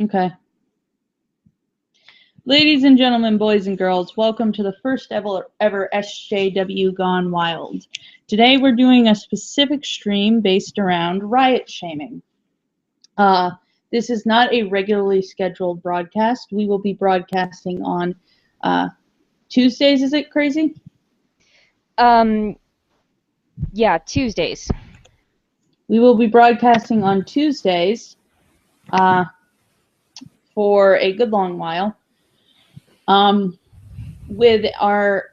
Okay. Ladies and gentlemen, boys and girls, welcome to the first ever SJW Gone Wild. Today we're doing a specific stream based around riot shaming. This is not a regularly scheduled broadcast. We will be broadcasting on Tuesdays, is it crazy? Yeah, Tuesdays. We will be broadcasting on Tuesdays for a good long while. With our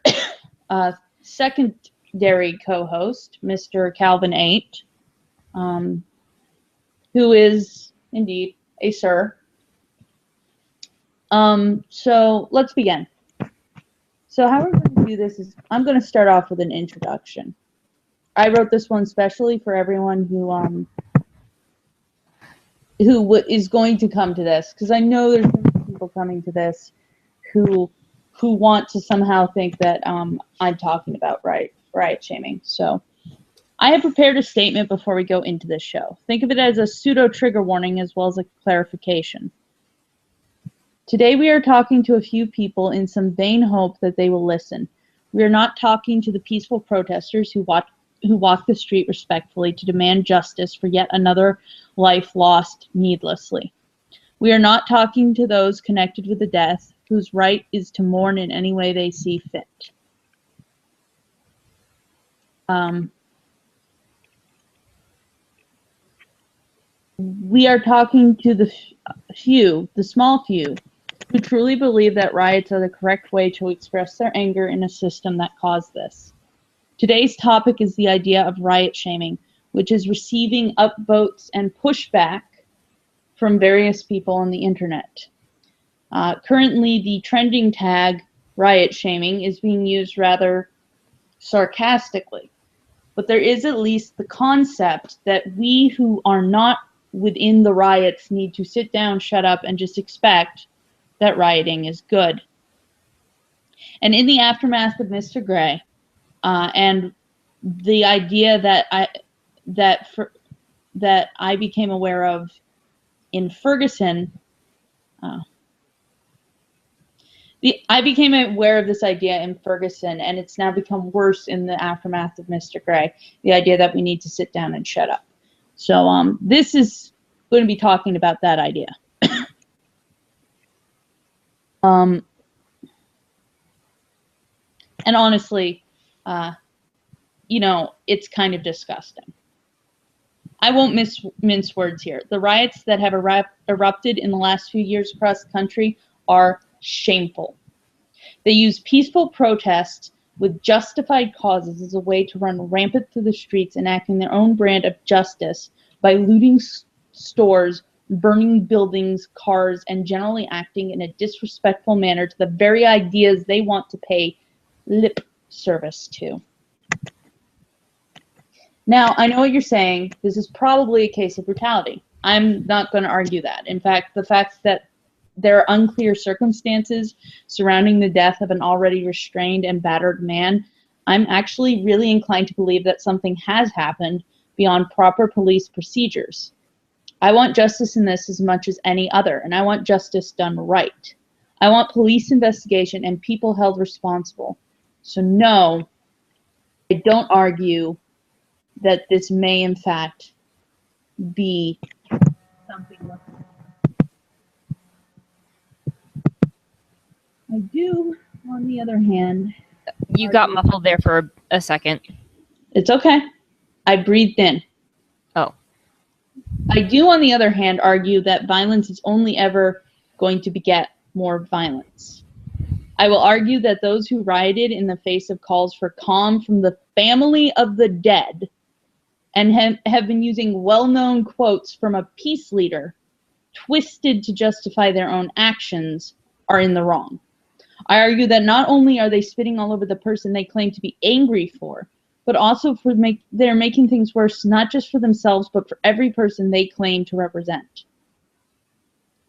secondary co-host, Mr. Calvin 8, who is indeed a sir. So let's begin. So how we're going to do this is I'm going to start off with an introduction. I wrote this one specially for everyone who is going to come to this, because I know there's going to be people coming to this who want to somehow think that I'm talking about riot shaming. So I have prepared a statement before we go into this show. Think of it as a pseudo trigger warning as well as a clarification. Today we are talking to a few people in some vain hope that they will listen. We are not talking to the peaceful protesters who walk the street respectfully to demand justice for yet another life lost needlessly. We are not talking to those connected with the death, whose right is to mourn in any way they see fit. We are talking to the small few, who truly believe that riots are the correct way to express their anger in a system that caused this. Today's topic is the idea of riot shaming, which is receiving upvotes and pushback from various people on the internet. Currently, the trending tag riot shaming is being used rather sarcastically, but there is at least the concept that we who are not within the riots need to sit down, shut up, and just expect that rioting is good. And in the aftermath of Mr. Gray, and the idea that I became aware of in Ferguson, I became aware of this idea in Ferguson, and it's now become worse in the aftermath of Mr. Gray, the idea that we need to sit down and shut up. So this is going to be talking about that idea. And honestly, it's kind of disgusting. I won't mince words here. The riots that have erupted in the last few years across the country are shameful. They use peaceful protests with justified causes as a way to run rampant through the streets, enacting their own brand of justice by looting stores, burning buildings, cars, and generally acting in a disrespectful manner to the very ideas they want to pay lip service to. Now, I know what you're saying. This is probably a case of brutality. I'm not going to argue that. In fact, the fact that there are unclear circumstances surrounding the death of an already restrained and battered man, I'm actually really inclined to believe that something has happened beyond proper police procedures. I want justice in this as much as any other, and I want justice done right. I want police investigation and people held responsible. So no, I don't argue that this may in fact be something like that. I do, on the other hand... You got muffled there for a second. It's okay. I breathed in. Oh. I do, on the other hand, argue that violence is only ever going to beget more violence. I will argue that those who rioted in the face of calls for calm from the family of the dead and have been using well-known quotes from a peace leader twisted to justify their own actions are in the wrong. I argue that not only are they spitting all over the person they claim to be angry for, but also they're making things worse, not just for themselves, but for every person they claim to represent.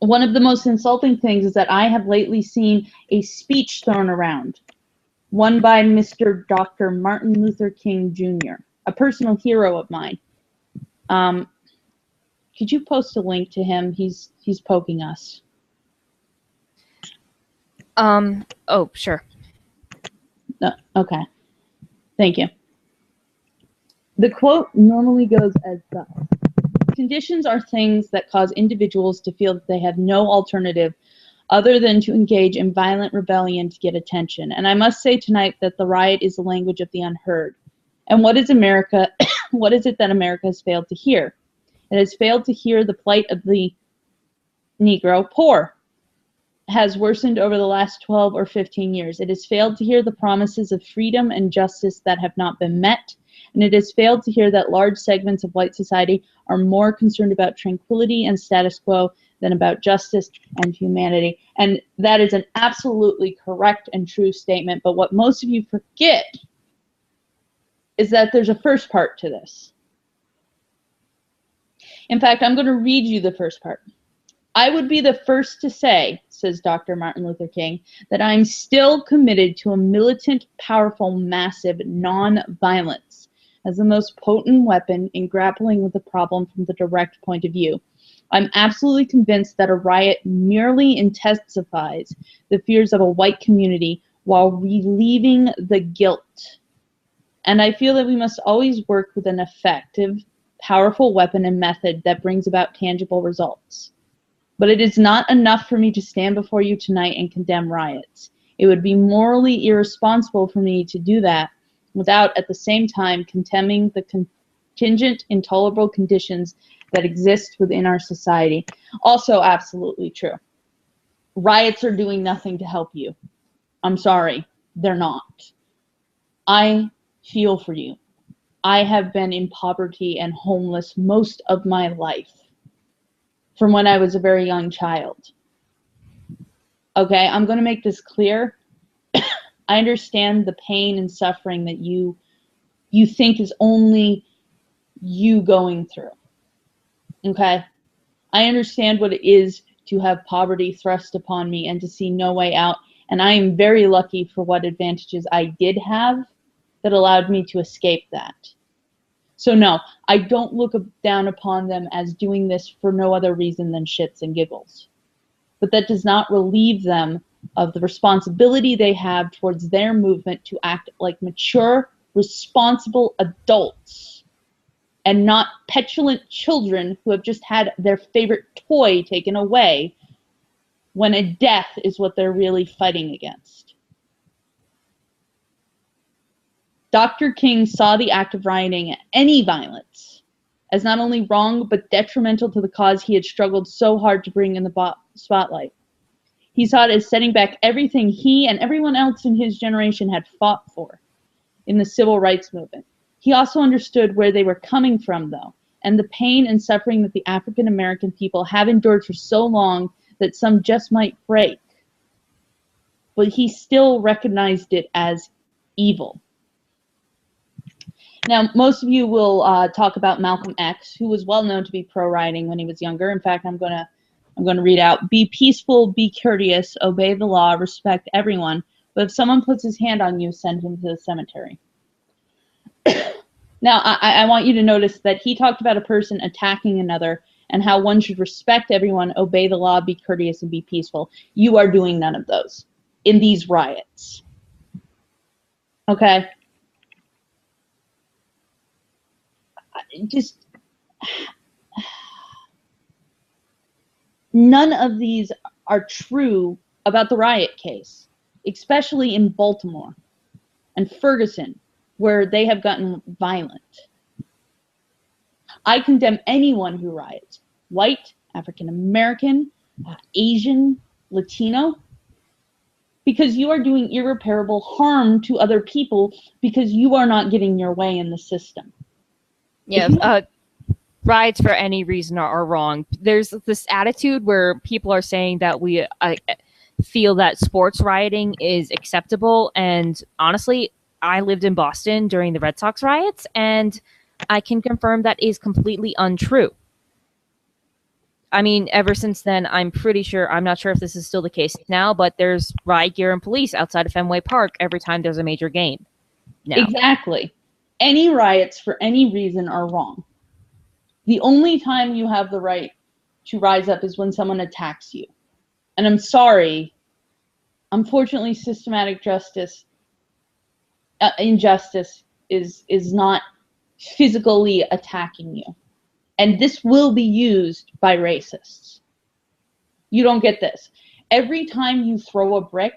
One of the most insulting things is that I have lately seen a speech thrown around, one by Mr. Dr. Martin Luther King Jr., a personal hero of mine, Could you post a link to him? He's poking us. Oh, sure. No, okay. Thank you. The quote normally goes as such. Conditions are things that cause individuals to feel that they have no alternative other than to engage in violent rebellion to get attention. And I must say tonight that the riot is the language of the unheard. And what is America? What is it that America has failed to hear? It has failed to hear the plight of the Negro poor has worsened over the last 12 or 15 years. It has failed to hear the promises of freedom and justice that have not been met. And it has failed to hear that large segments of white society are more concerned about tranquility and status quo than about justice and humanity. And that is an absolutely correct and true statement. But what most of you forget is that there's a first part to this. In fact, I'm going to read you the first part. I would be the first to say, says Dr. Martin Luther King, that I'm still committed to a militant, powerful, massive non-violence as the most potent weapon in grappling with the problem from the direct point of view. I'm absolutely convinced that a riot merely intensifies the fears of a white community while relieving the guilt. And I feel that we must always work with an effective, powerful weapon and method that brings about tangible results. But it is not enough for me to stand before you tonight and condemn riots. It would be morally irresponsible for me to do that without at the same time condemning the contingent, intolerable conditions that exist within our society. Also absolutely true. Riots are doing nothing to help you. I'm sorry, they're not. I feel for you. I have been in poverty and homeless most of my life, from when I was a very young child. Okay, I'm going to make this clear. I understand the pain and suffering that you think is only you going through. Okay? I understand what it is to have poverty thrust upon me and to see no way out. And I am very lucky for what advantages I did have that allowed me to escape that. So no, I don't look down upon them as doing this for no other reason than shits and giggles. But that does not relieve them of the responsibility they have towards their movement to act like mature, responsible adults and not petulant children who have just had their favorite toy taken away when a death is what they're really fighting against. Dr. King saw the act of rioting, any violence, as not only wrong but detrimental to the cause he had struggled so hard to bring in the spotlight. He saw it as setting back everything he and everyone else in his generation had fought for in the civil rights movement. He also understood where they were coming from, though, and the pain and suffering that the African American people have endured for so long that some just might break. But he still recognized it as evil. Now, most of you will talk about Malcolm X, who was well known to be pro-rioting when he was younger. In fact, I'm going to read out: "Be peaceful, be courteous, obey the law, respect everyone. But if someone puts his hand on you, send him to the cemetery." Now, I want you to notice that he talked about a person attacking another and how one should respect everyone, obey the law, be courteous, and be peaceful. You are doing none of those in these riots. Okay? Just none of these are true about the riot case, especially in Baltimore and Ferguson, where they have gotten violent. I condemn anyone who riots, white, African American, Asian, Latino, because you are doing irreparable harm to other people because you are not getting your way in the system. Yeah, riots for any reason are wrong. There's this attitude where people are saying that we feel that sports rioting is acceptable, and honestly, I lived in Boston during the Red Sox riots, and I can confirm that is completely untrue. I mean, ever since then, I'm not sure if this is still the case now, but there's riot gear and police outside of Fenway Park every time there's a major game now. Exactly. Any riots for any reason are wrong. The only time you have the right to rise up is when someone attacks you. And I'm sorry, unfortunately, systematic injustice is not physically attacking you. And this will be used by racists. You don't get this. Every time you throw a brick,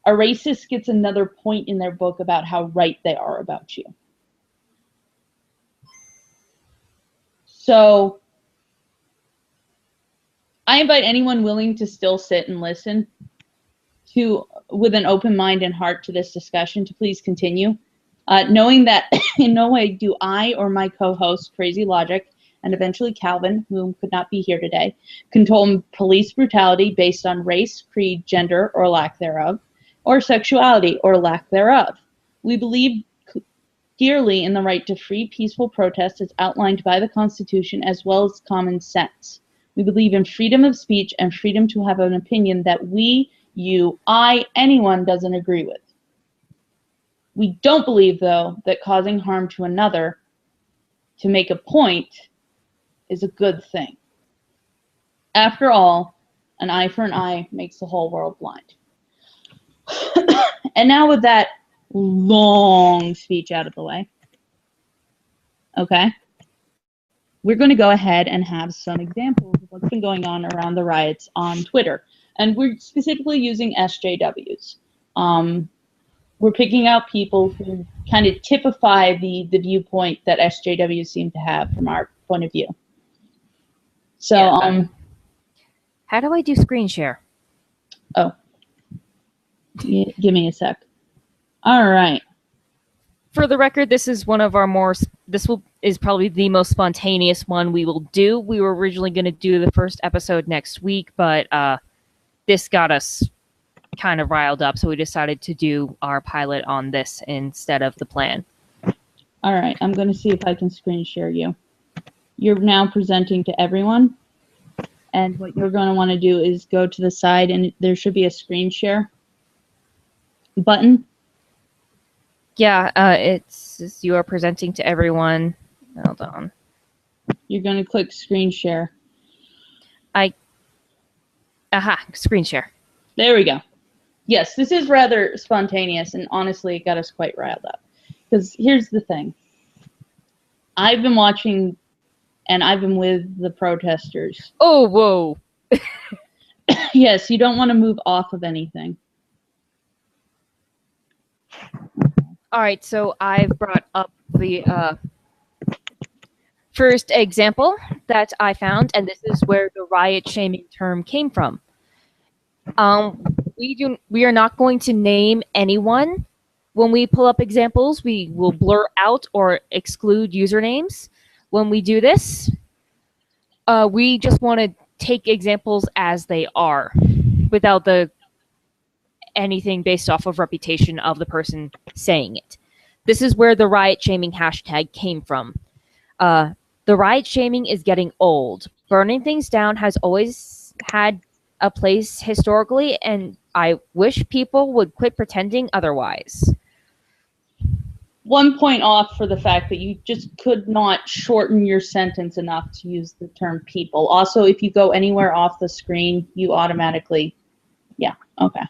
a racist gets another point in their book about how right they are about you. So I invite anyone willing to still sit and listen with an open mind and heart to this discussion to please continue, knowing that in no way do I or my co-host Crazy Logic and eventually Calvin, whom could not be here today, condone police brutality based on race, creed, gender, or lack thereof, or sexuality, or lack thereof. We believe dearly in the right to free, peaceful protest as outlined by the Constitution, as well as common sense. We believe in freedom of speech and freedom to have an opinion that we, you, I, anyone doesn't agree with. We don't believe, though, that causing harm to another to make a point is a good thing. After all, an eye for an eye makes the whole world blind. And now with that long speech out of the way, okay, we're going to go ahead and have some examples of what's been going on around the riots on Twitter. And we're specifically using SJWs. We're picking out people who kind of typify the viewpoint that SJWs seem to have from our point of view. So, Yeah, how do I do screen share? Oh, give me a sec. All right. For the record, this is one of our is probably the most spontaneous one we will do. We were originally going to do the first episode next week, but this got us kind of riled up, so we decided to do our pilot on this instead of the plan. All right, I'm going to see if I can screen share you. You're now presenting to everyone, and what you're going to want to do is go to the side, and there should be a screen share button. Yeah, it's you are presenting to everyone. Hold on. You're going to click screen share. Screen share. There we go. Yes, this is rather spontaneous, and honestly, it got us quite riled up. Because here's the thing. I've been watching, and I've been with the protesters. Oh, whoa. Yes, you don't want to move off of anything. All right, so I've brought up the first example that I found, and this is where the riot shaming term came from. We are not going to name anyone when we pull up examples. We will blur out or exclude usernames when we do this. We just want to take examples as they are, without anything based off of reputation of the person saying it. This is where the riot shaming hashtag came from. The riot shaming is getting old. Burning things down has always had a place historically, and I wish people would quit pretending otherwise. 1 point off for the fact that you just could not shorten your sentence enough to use the term people. Also, if you go anywhere off the screen, you automatically, yeah, okay.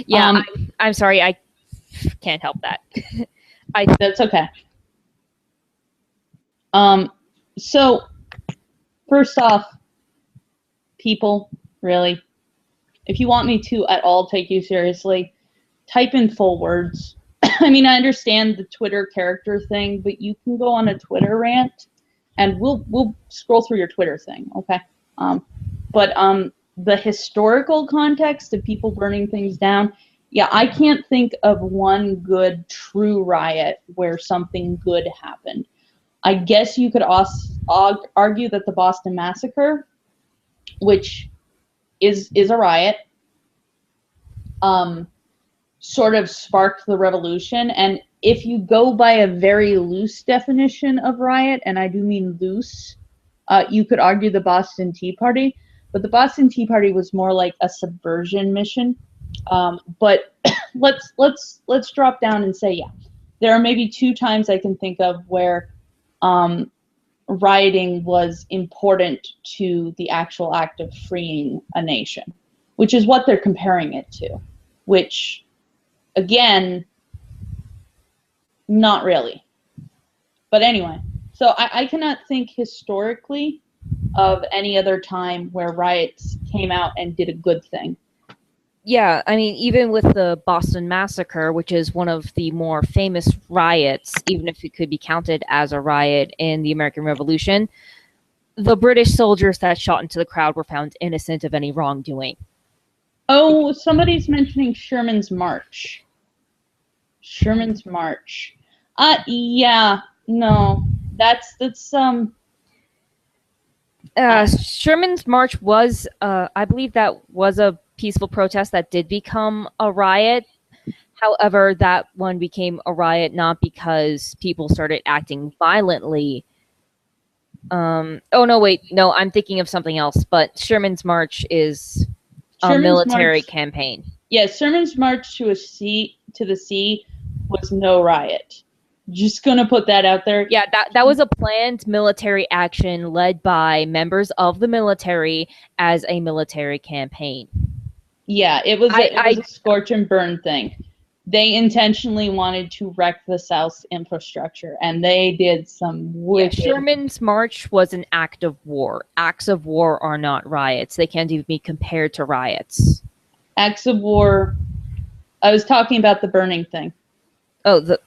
Yeah, I'm sorry, I can't help that. That's okay. So, first off, people, really, if you want me to at all take you seriously, type in full words. I mean, I understand the Twitter character thing, but you can go on a Twitter rant, and we'll scroll through your Twitter thing, okay? But the historical context of people burning things down, yeah, I can't think of one good true riot where something good happened. I guess you could argue that the Boston Massacre, which is a riot, sort of sparked the revolution. And if you go by a very loose definition of riot, and I do mean loose, you could argue the Boston Tea Party, but the Boston Tea Party was more like a subversion mission. But let's drop down and say, yeah, there are maybe 2 times I can think of where rioting was important to the actual act of freeing a nation, which is what they're comparing it to, which, again, not really. But anyway, so I cannot think historically of any other time where riots came out and did a good thing. Yeah, I mean, even with the Boston Massacre, which is one of the more famous riots, even if it could be counted as a riot in the American Revolution, the British soldiers that shot into the crowd were found innocent of any wrongdoing. Oh, somebody's mentioning Sherman's March. Sherman's March. Yeah, no, that's Sherman's March was, I believe that was a peaceful protest that did become a riot. However, that one became a riot not because people started acting violently. Oh, no, wait. No, I'm thinking of something else. But Sherman's March is a military campaign. Yes, Sherman's March to the sea was no riot. Just going to put that out there. Yeah, that was a planned military action led by members of the military as a military campaign. Yeah, it was a scorch and burn thing. They intentionally wanted to wreck the South's infrastructure, and they did some wicked... Yeah, Sherman's March was an act of war. Acts of war are not riots. They can't even be compared to riots. Acts of war... I was talking about the burning thing. Oh, the...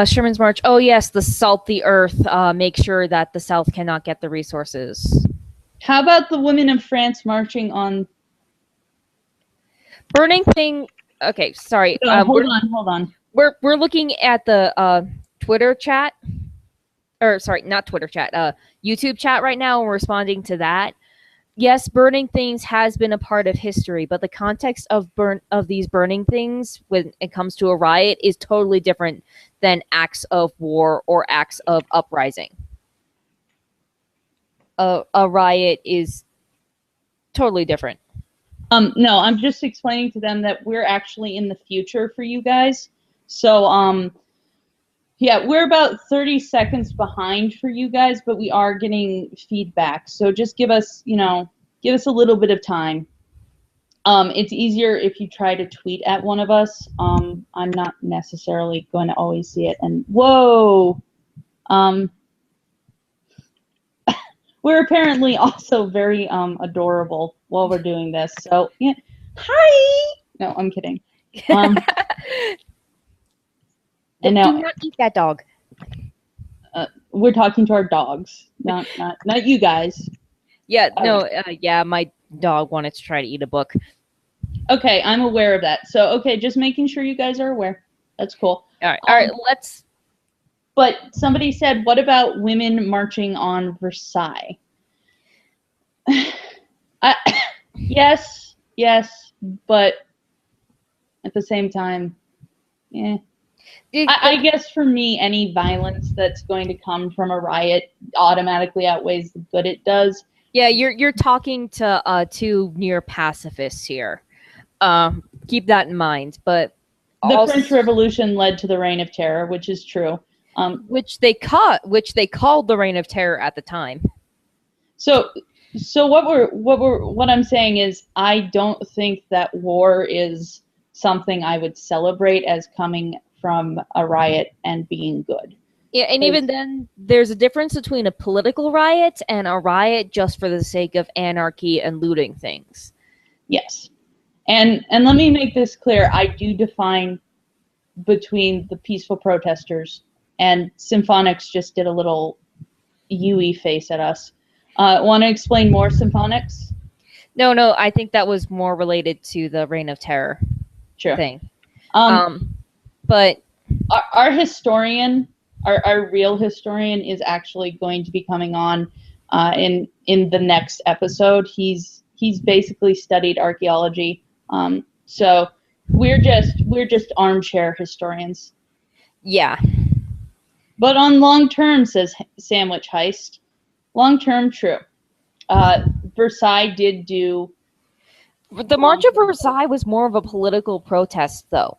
Sherman's March. Oh, yes, the salt the earth. Make sure that the South cannot get the resources. How about the women of France marching on... Burning thing. Okay, sorry. No, hold on. We're looking at the Twitter chat, or sorry, not Twitter chat. YouTube chat right now. And we're responding to that. Yes, burning things has been a part of history, but the context of these burning things when it comes to a riot is totally different than acts of war or acts of uprising. A riot is totally different. No, I'm just explaining to them that we're actually in the future for you guys. So, yeah, we're about 30 seconds behind for you guys, but we are getting feedback. So just give us a little bit of time. It's easier if you try to tweet at one of us. I'm not necessarily going to always see it. And whoa, we're apparently also very adorable while we're doing this. So yeah, hi. No, I'm kidding. And now, do not eat that dog. We're talking to our dogs, not you guys. Yeah, no, yeah, my dog wanted to try to eat a book. Okay, I'm aware of that. So, okay, just making sure you guys are aware. That's cool. All right, let's... But somebody said, what about women marching on Versailles? Yes, but at the same time, yeah. I guess for me, any violence that's going to come from a riot automatically outweighs the good it does. Yeah, you're talking to two near pacifists here. Keep that in mind. But the French Revolution led to the Reign of Terror, which is true. Which they called the Reign of Terror at the time. So what I'm saying is, I don't think that war is something I would celebrate as coming from a riot and being good. Yeah, and even then, there's a difference between a political riot and a riot just for the sake of anarchy and looting things. Yes. And let me make this clear. I do define between the peaceful protesters, and Symphonics just did a little Yui face at us. Want to explain more, Symphonics? No, I think that was more related to the Reign of Terror thing. But our historian, our real historian, is actually going to be coming on in the next episode. He's basically studied archaeology. So we're just armchair historians. Yeah. But on long term, says Sandwich Heist, long term, true. Versailles did do. The March of Versailles was more of a political protest, though.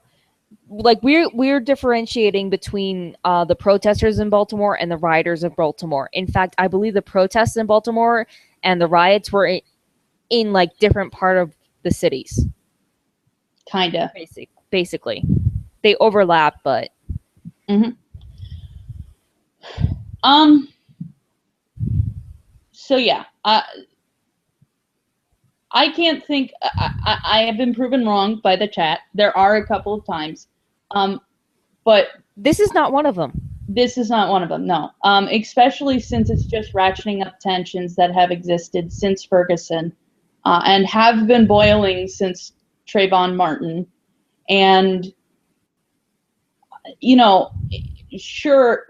like we're differentiating between the protesters in Baltimore and the rioters of Baltimore. In fact, I believe the protests in Baltimore and the riots were in like different part of the cities. Kinda. Basically, they overlap, but So yeah, I can't think. I have been proven wrong by the chat. There are a couple of times, but this is not one of them. This is not one of them. No, especially since it's just ratcheting up tensions that have existed since Ferguson, and have been boiling since Trayvon Martin, and you know, sure.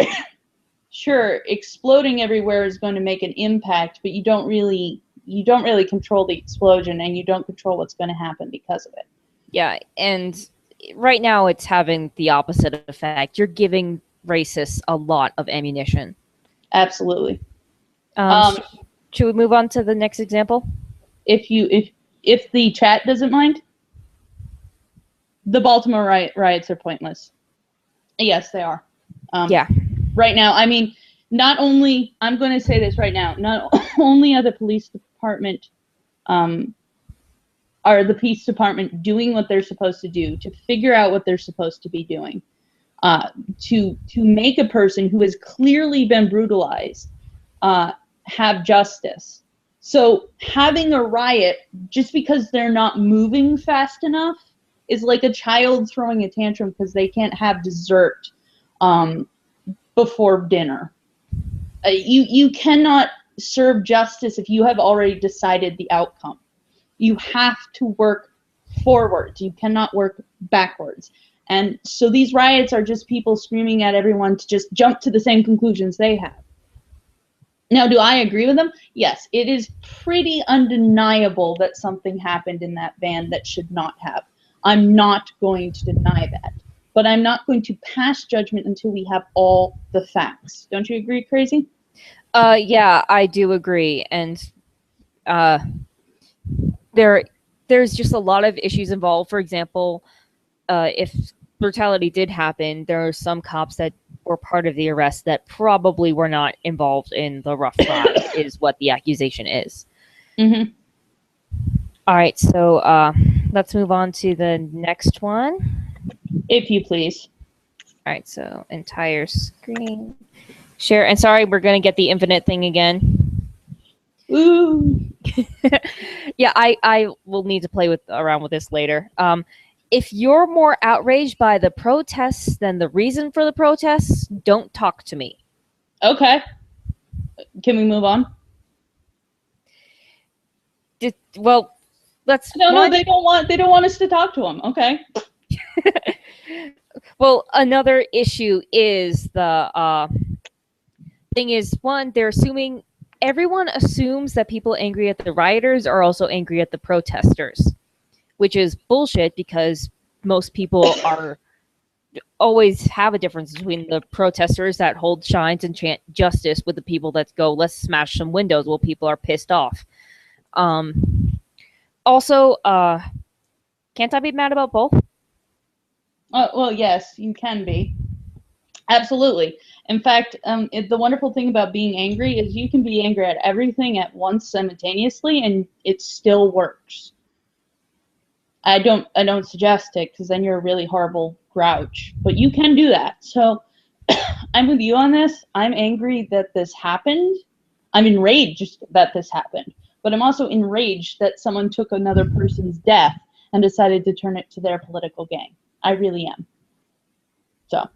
Sure, exploding everywhere is going to make an impact, but you don't really control the explosion, and you don't control what's going to happen because of it. Yeah, and right now it's having the opposite effect. You're giving racists a lot of ammunition. Absolutely. Should we move on to the next example? If the chat doesn't mind, the Baltimore riots are pointless. Yes, they are. Yeah. Right now, I mean, not only, I'm going to say this right now, not only are the police department doing what they're supposed to do, to figure out what they're supposed to be doing, to make a person who has clearly been brutalized have justice. So having a riot just because they're not moving fast enough is like a child throwing a tantrum because they can't have dessert before dinner. You cannot serve justice if you have already decided the outcome. You have to work forwards. You cannot work backwards. And so these riots are just people screaming at everyone to just jump to the same conclusions they have. Now, do I agree with them? Yes, it is pretty undeniable that something happened in that van that should not have. I'm not going to deny that. But I'm not going to pass judgment until we have all the facts. Don't you agree, Crazy? Yeah, I do agree. And there's just a lot of issues involved. For example, if brutality did happen, there are some cops that were part of the arrest that probably were not involved in the rough ride, is what the accusation is. Mm-hmm. All right, so let's move on to the next one. If you please. All right, so entire screen share. And sorry, we're going to get the infinite thing again. Ooh. Yeah, I will need to play around with this later. If you're more outraged by the protests than the reason for the protests, don't talk to me. Okay. Can we move on? Well, let's. No, they don't want us to talk to them. Okay. Well, another issue is the thing is, one, everyone assumes that people angry at the rioters are also angry at the protesters, which is bullshit because most people always have a difference between the protesters that hold signs and chant justice with the people that go, let's smash some windows while people are pissed off. Also, can't I be mad about both? Well, yes, you can be. Absolutely. In fact, the wonderful thing about being angry is you can be angry at everything at once simultaneously, and it still works. I don't suggest it because then you're a really horrible grouch, but you can do that. So I'm with you on this. I'm angry that this happened. I'm enraged that this happened, but I'm also enraged that someone took another person's death and decided to turn it to their political gain. I really am. So,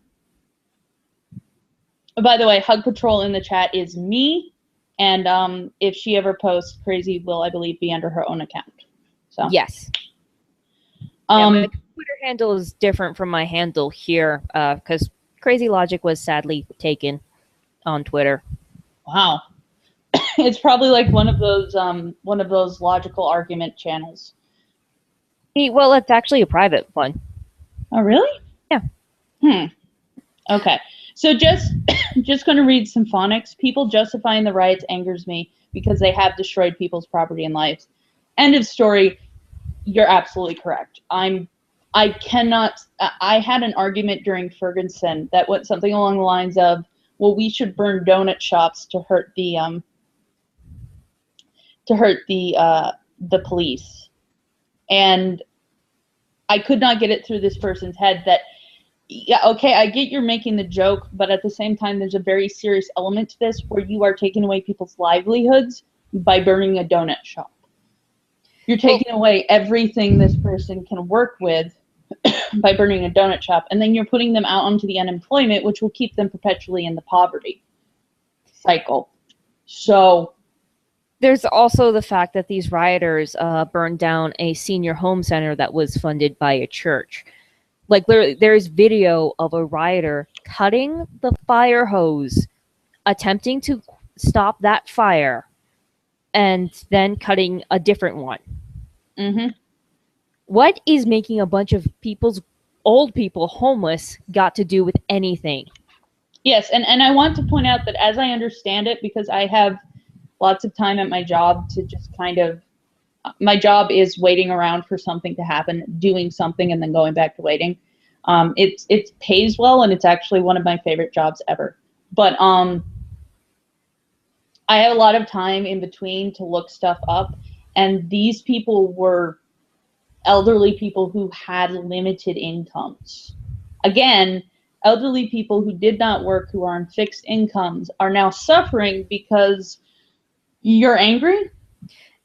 by the way, Hug Patrol in the chat is me, and if she ever posts, Crazy will, I believe, be under her own account. So yes. Yeah, my Twitter handle is different from my handle here because Crazy Logic was sadly taken on Twitter. Wow. It's probably like one of those logical argument channels. Well, it's actually a private one. Oh, really? Yeah. Okay. So just going to read some phonics. People justifying the riots angers me because they have destroyed people's property and lives. End of story. You're absolutely correct. I'm I cannot. I had an argument during Ferguson that went something along the lines of, "Well, we should burn donut shops to hurt the police," and I could not get it through this person's head that, yeah, okay, I get you're making the joke, but at the same time, there's a very serious element to this where you are taking away people's livelihoods by burning a donut shop. You're taking away everything this person can work with by burning a donut shop, and then you're putting them out onto the unemployment, which will keep them perpetually in the poverty cycle. So there's also the fact that these rioters burned down a senior home center that was funded by a church. Like, there's video of a rioter cutting the fire hose, attempting to stop that fire, and then cutting a different one. Mm-hmm. What is making a bunch of old people homeless got to do with anything? Yes, and I want to point out that as I understand it, because I have lots of time at my job to just kind of, my job is waiting around for something to happen, doing something, and then going back to waiting. It pays well, and it's actually one of my favorite jobs ever. But I have a lot of time in between to look stuff up, and these people were elderly people who had limited incomes. Again, elderly people who did not work, who are on fixed incomes, are now suffering because you're angry.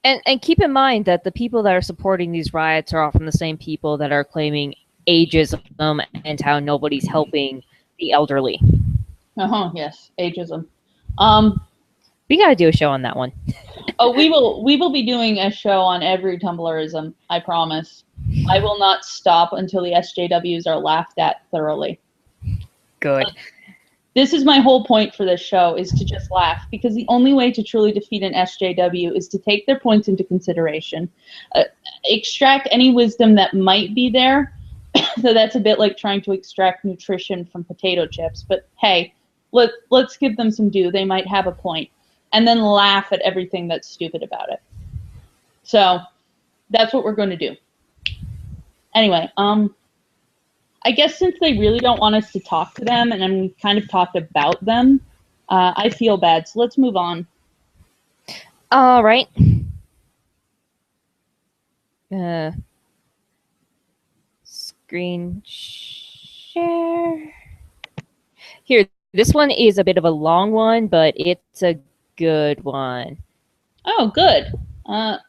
And keep in mind that the people that are supporting these riots are often the same people that are claiming ageism and how nobody's helping the elderly. Yes, ageism. We got to do a show on that one. Oh, we will be doing a show on every Tumblrism, I promise. I will not stop until the SJWs are laughed at thoroughly. Good. This is my whole point for this show, is to just laugh, because the only way to truly defeat an SJW is to take their points into consideration, extract any wisdom that might be there. So that's a bit like trying to extract nutrition from potato chips, but hey, let's give them some due. They might have a point. And then laugh at everything that's stupid about it. So that's what we're going to do. Anyway, I guess since they really don't want us to talk to them, and then we kind of talked about them, I feel bad. So let's move on. All right. Screen share. Here, this one is a bit of a long one, but it's a good one. Oh, good. I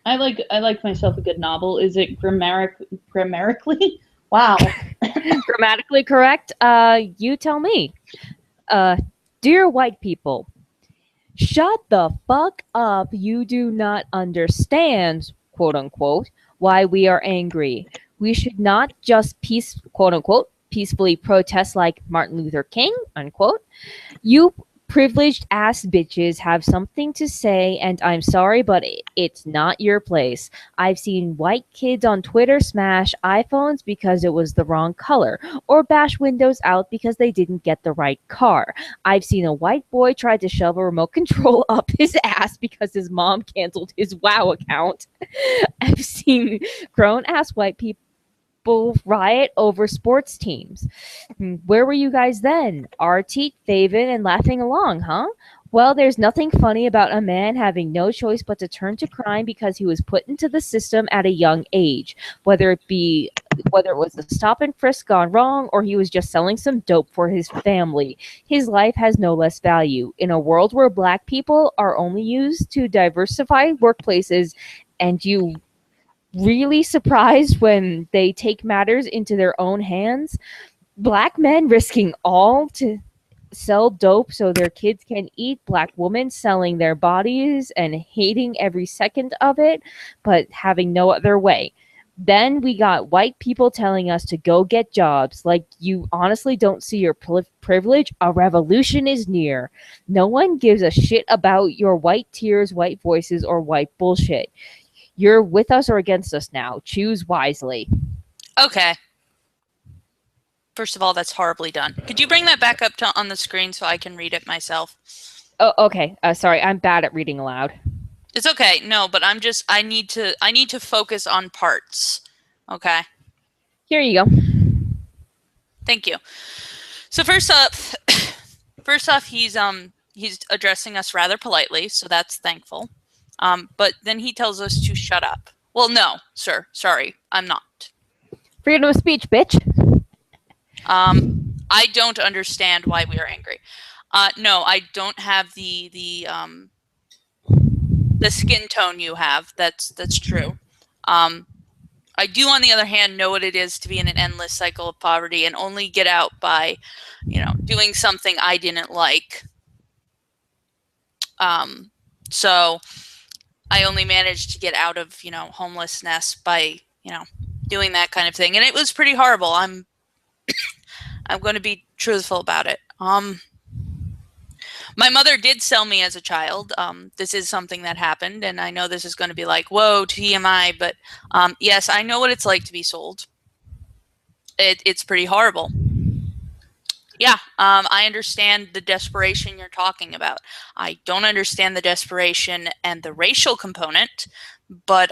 like myself a good novel. Is it grammatically? Wow. Grammatically correct? You tell me. Dear white people, shut the fuck up. You do not understand, quote unquote, why we are angry. We should not just quote unquote, peacefully protest like Martin Luther King, unquote. You privileged ass bitches have something to say, and I'm sorry, but it's not your place. I've seen white kids on Twitter smash iPhones because it was the wrong color, or bash windows out because they didn't get the right car. I've seen a white boy try to shove a remote control up his ass because his mom canceled his WoW account. I've seen grown-ass white people riot over sports teams. Where were you guys then? RT, Faven, and laughing along, huh? Well, there's nothing funny about a man having no choice but to turn to crime because he was put into the system at a young age, whether it was a stop and frisk gone wrong or he was just selling some dope for his family. His life has no less value. In a world where black people are only used to diversify workplaces, and you really surprised when they take matters into their own hands? Black men risking all to sell dope so their kids can eat, black women selling their bodies and hating every second of it, but having no other way. Then we got white people telling us to go get jobs. Like, you honestly don't see your privilege? A revolution is near. No one gives a shit about your white tears, white voices, or white bullshit. You're with us or against us now. Choose wisely. Okay. First of all, that's horribly done. Could you bring that back up on the screen so I can read it myself? Oh, okay. Sorry, I'm bad at reading aloud. It's okay. No, but I need to focus on parts. Okay. Here you go. Thank you. So first off, he's addressing us rather politely, so that's thankful. But then he tells us to shut up. Well, no, sir. Sorry, I'm not. Freedom of speech, bitch. I don't understand why we are angry. No, I don't have the skin tone you have. That's true. I do, on the other hand, know what it is to be in an endless cycle of poverty and only get out by, doing something I didn't like. So I only managed to get out of, homelessness by, doing that kind of thing. And it was pretty horrible. I'm going to be truthful about it. My mother did sell me as a child. This is something that happened, and I know this is going to be like, whoa, TMI, but yes, I know what it's like to be sold. It's pretty horrible. Yeah, I understand the desperation you're talking about. I don't understand the desperation and the racial component, but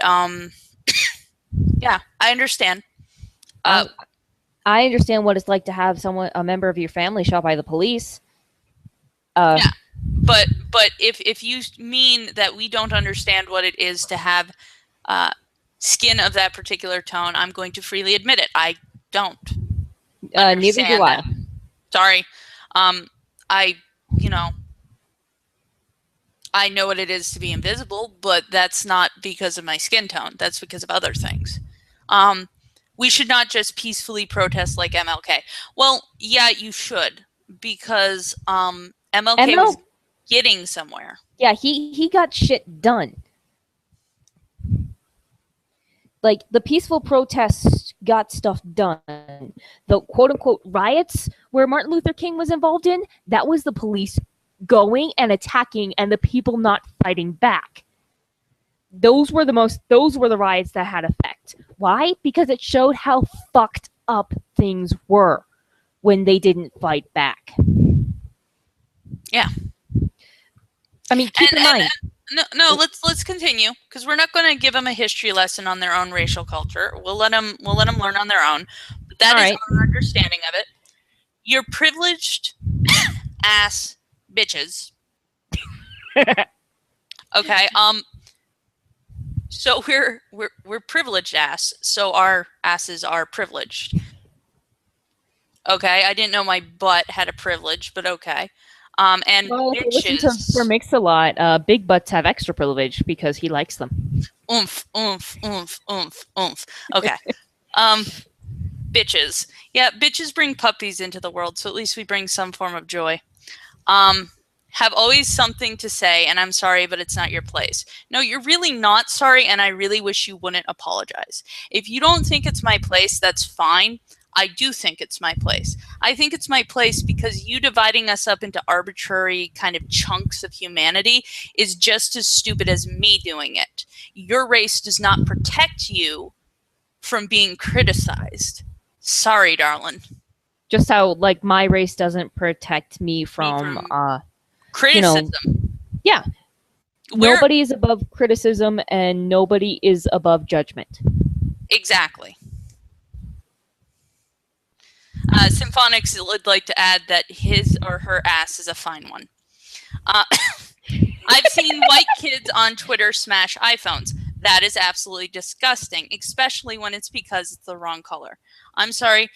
yeah, I understand. I understand what it's like to have a member of your family shot by the police. Yeah, but if you mean that we don't understand what it is to have skin of that particular tone, I'm going to freely admit it. I don't. Neither do I. That. Sorry. I know what it is to be invisible, but that's not because of my skin tone. That's because of other things. We should not just peacefully protest like MLK. Well, yeah, you should, because MLK was getting somewhere. Yeah, he got shit done. Like, the peaceful protests got stuff done. The quote-unquote riots where Martin Luther King was involved in, that was the police going and attacking and the people not fighting back. Those were the riots that had effect. Why? Because it showed how fucked up things were when they didn't fight back. Yeah. I mean, keep in mind. No, let's continue, because we're not going to give them a history lesson on their own racial culture. We'll let them learn on their own. But that is our understanding of it. You're privileged ass bitches. Okay. So we're privileged ass. So our asses are privileged. Okay. I didn't know my butt had a privilege, but okay. And well, if bitches. you listen to Mix-a-Lot, big butts have extra privilege because he likes them. Oomph, oomph, oomph, oomph, oomph. Okay. Bitches. Yeah, bitches bring puppies into the world, so at least we bring some form of joy. Have always something to say, and I'm sorry, but it's not your place. No, you're really not sorry, and I really wish you wouldn't apologize. If you don't think it's my place, that's fine. I do think it's my place. I think it's my place because you dividing us up into arbitrary kind of chunks of humanity is just as stupid as me doing it. Your race does not protect you from being criticized. Sorry, darling. Just how, like, my race doesn't protect me from criticism. Yeah. Nobody is above criticism and nobody is above judgment. Exactly. Symphonics would like to add that his or her ass is a fine one. I've seen white kids on Twitter smash iPhones. That is absolutely disgusting, especially when it's because it's the wrong color. I'm sorry.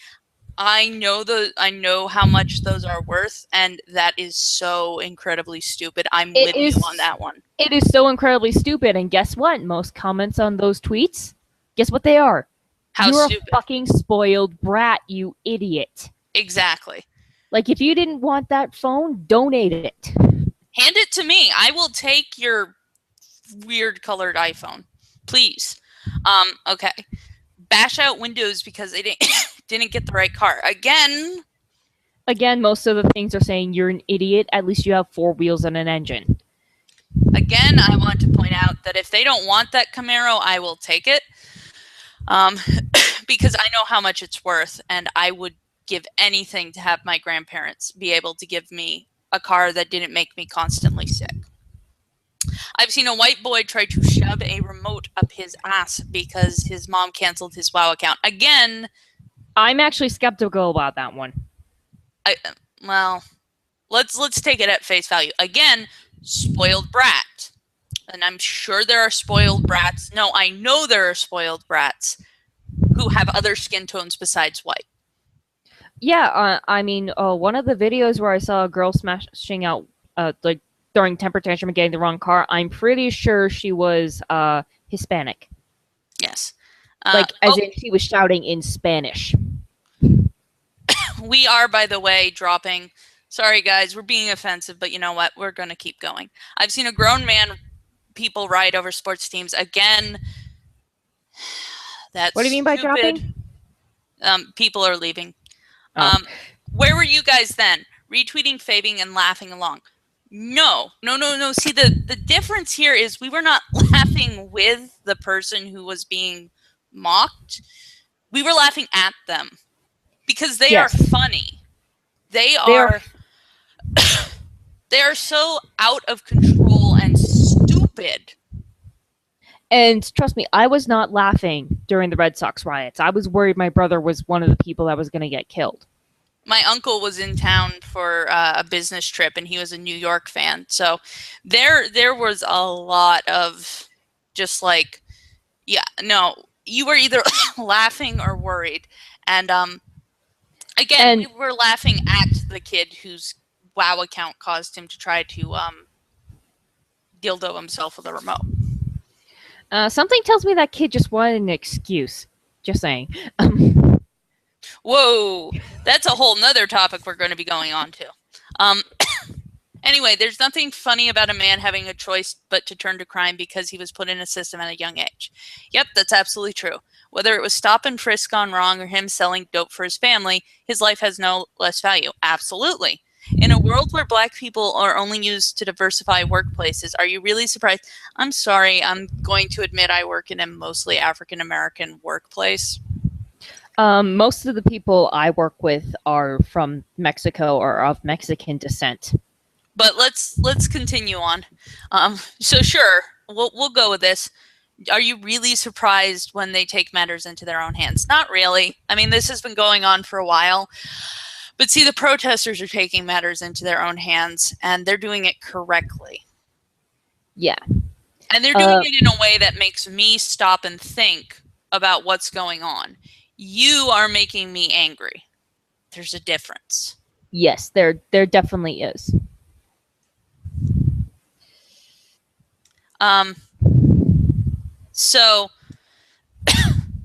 I know how much those are worth, and that is so incredibly stupid. I'm with you on that one. It is so incredibly stupid, and guess what? Most comments on those tweets, guess what they are? You're stupid. A fucking spoiled brat, you idiot. Exactly. Like, if you didn't want that phone, donate it. Hand it to me. I will take your weird colored iPhone. Please. Okay. Bash out Windows because they didn't get the right car. Again, most of the things are saying you're an idiot. At least you have 4 wheels and an engine. Again, I want to point out that if they don't want that Camaro, I will take it. Because I know how much it's worth, and I would give anything to have my grandparents be able to give me a car that didn't make me constantly sick. I've seen a white boy try to shove a remote up his ass because his mom canceled his WoW account. Again, I'm actually skeptical about that one. Well, let's take it at face value. Again, spoiled brat. And I'm sure there are spoiled brats. No, I know there are spoiled brats who have other skin tones besides white. Yeah, I mean, one of the videos where I saw a girl smashing out, like during temper tantrum and getting the wrong car, I'm pretty sure she was Hispanic. Yes. Like, as in she was shouting in Spanish. We are, by the way, dropping. Sorry, guys, we're being offensive, but you know what? We're going to keep going. I've seen a grown man people riot over sports teams. Again, that's What do you mean by dropping? People are leaving. Oh. Where were you guys then? Retweeting, faving, and laughing along. No. See, the difference here is we were not laughing with the person who was being mocked. We were laughing at them because they are funny. They are so out of control and stupid. And trust me, I was not laughing during the Red Sox riots. I was worried my brother was one of the people that was going to get killed. My uncle was in town for a business trip, and he was a New York fan. So there was a lot of just like, yeah, no, you were either laughing or worried. And again, we were laughing at the kid whose WoW account caused him to try to dildo himself with a remote. Something tells me that kid just wanted an excuse. Just saying. Whoa, that's a whole nother topic we're going to be going on to. Anyway, there's nothing funny about a man having a choice but to turn to crime because he was put in a system at a young age. Yep, that's absolutely true. Whether it was stop and frisk gone wrong or him selling dope for his family, his life has no less value. Absolutely. In a world where Black people are only used to diversify workplaces, are you really surprised? I'm sorry, I'm going to admit I work in a mostly African-American workplace. Most of the people I work with are from Mexico or of Mexican descent. But let's continue on. So sure, we'll go with this. Are you really surprised when they take matters into their own hands? Not really. I mean, this has been going on for a while. But see, the protesters are taking matters into their own hands, and they're doing it correctly. Yeah. And they're doing it in a way that makes me stop and think about what's going on. You are making me angry. There's a difference. Yes, there definitely is. So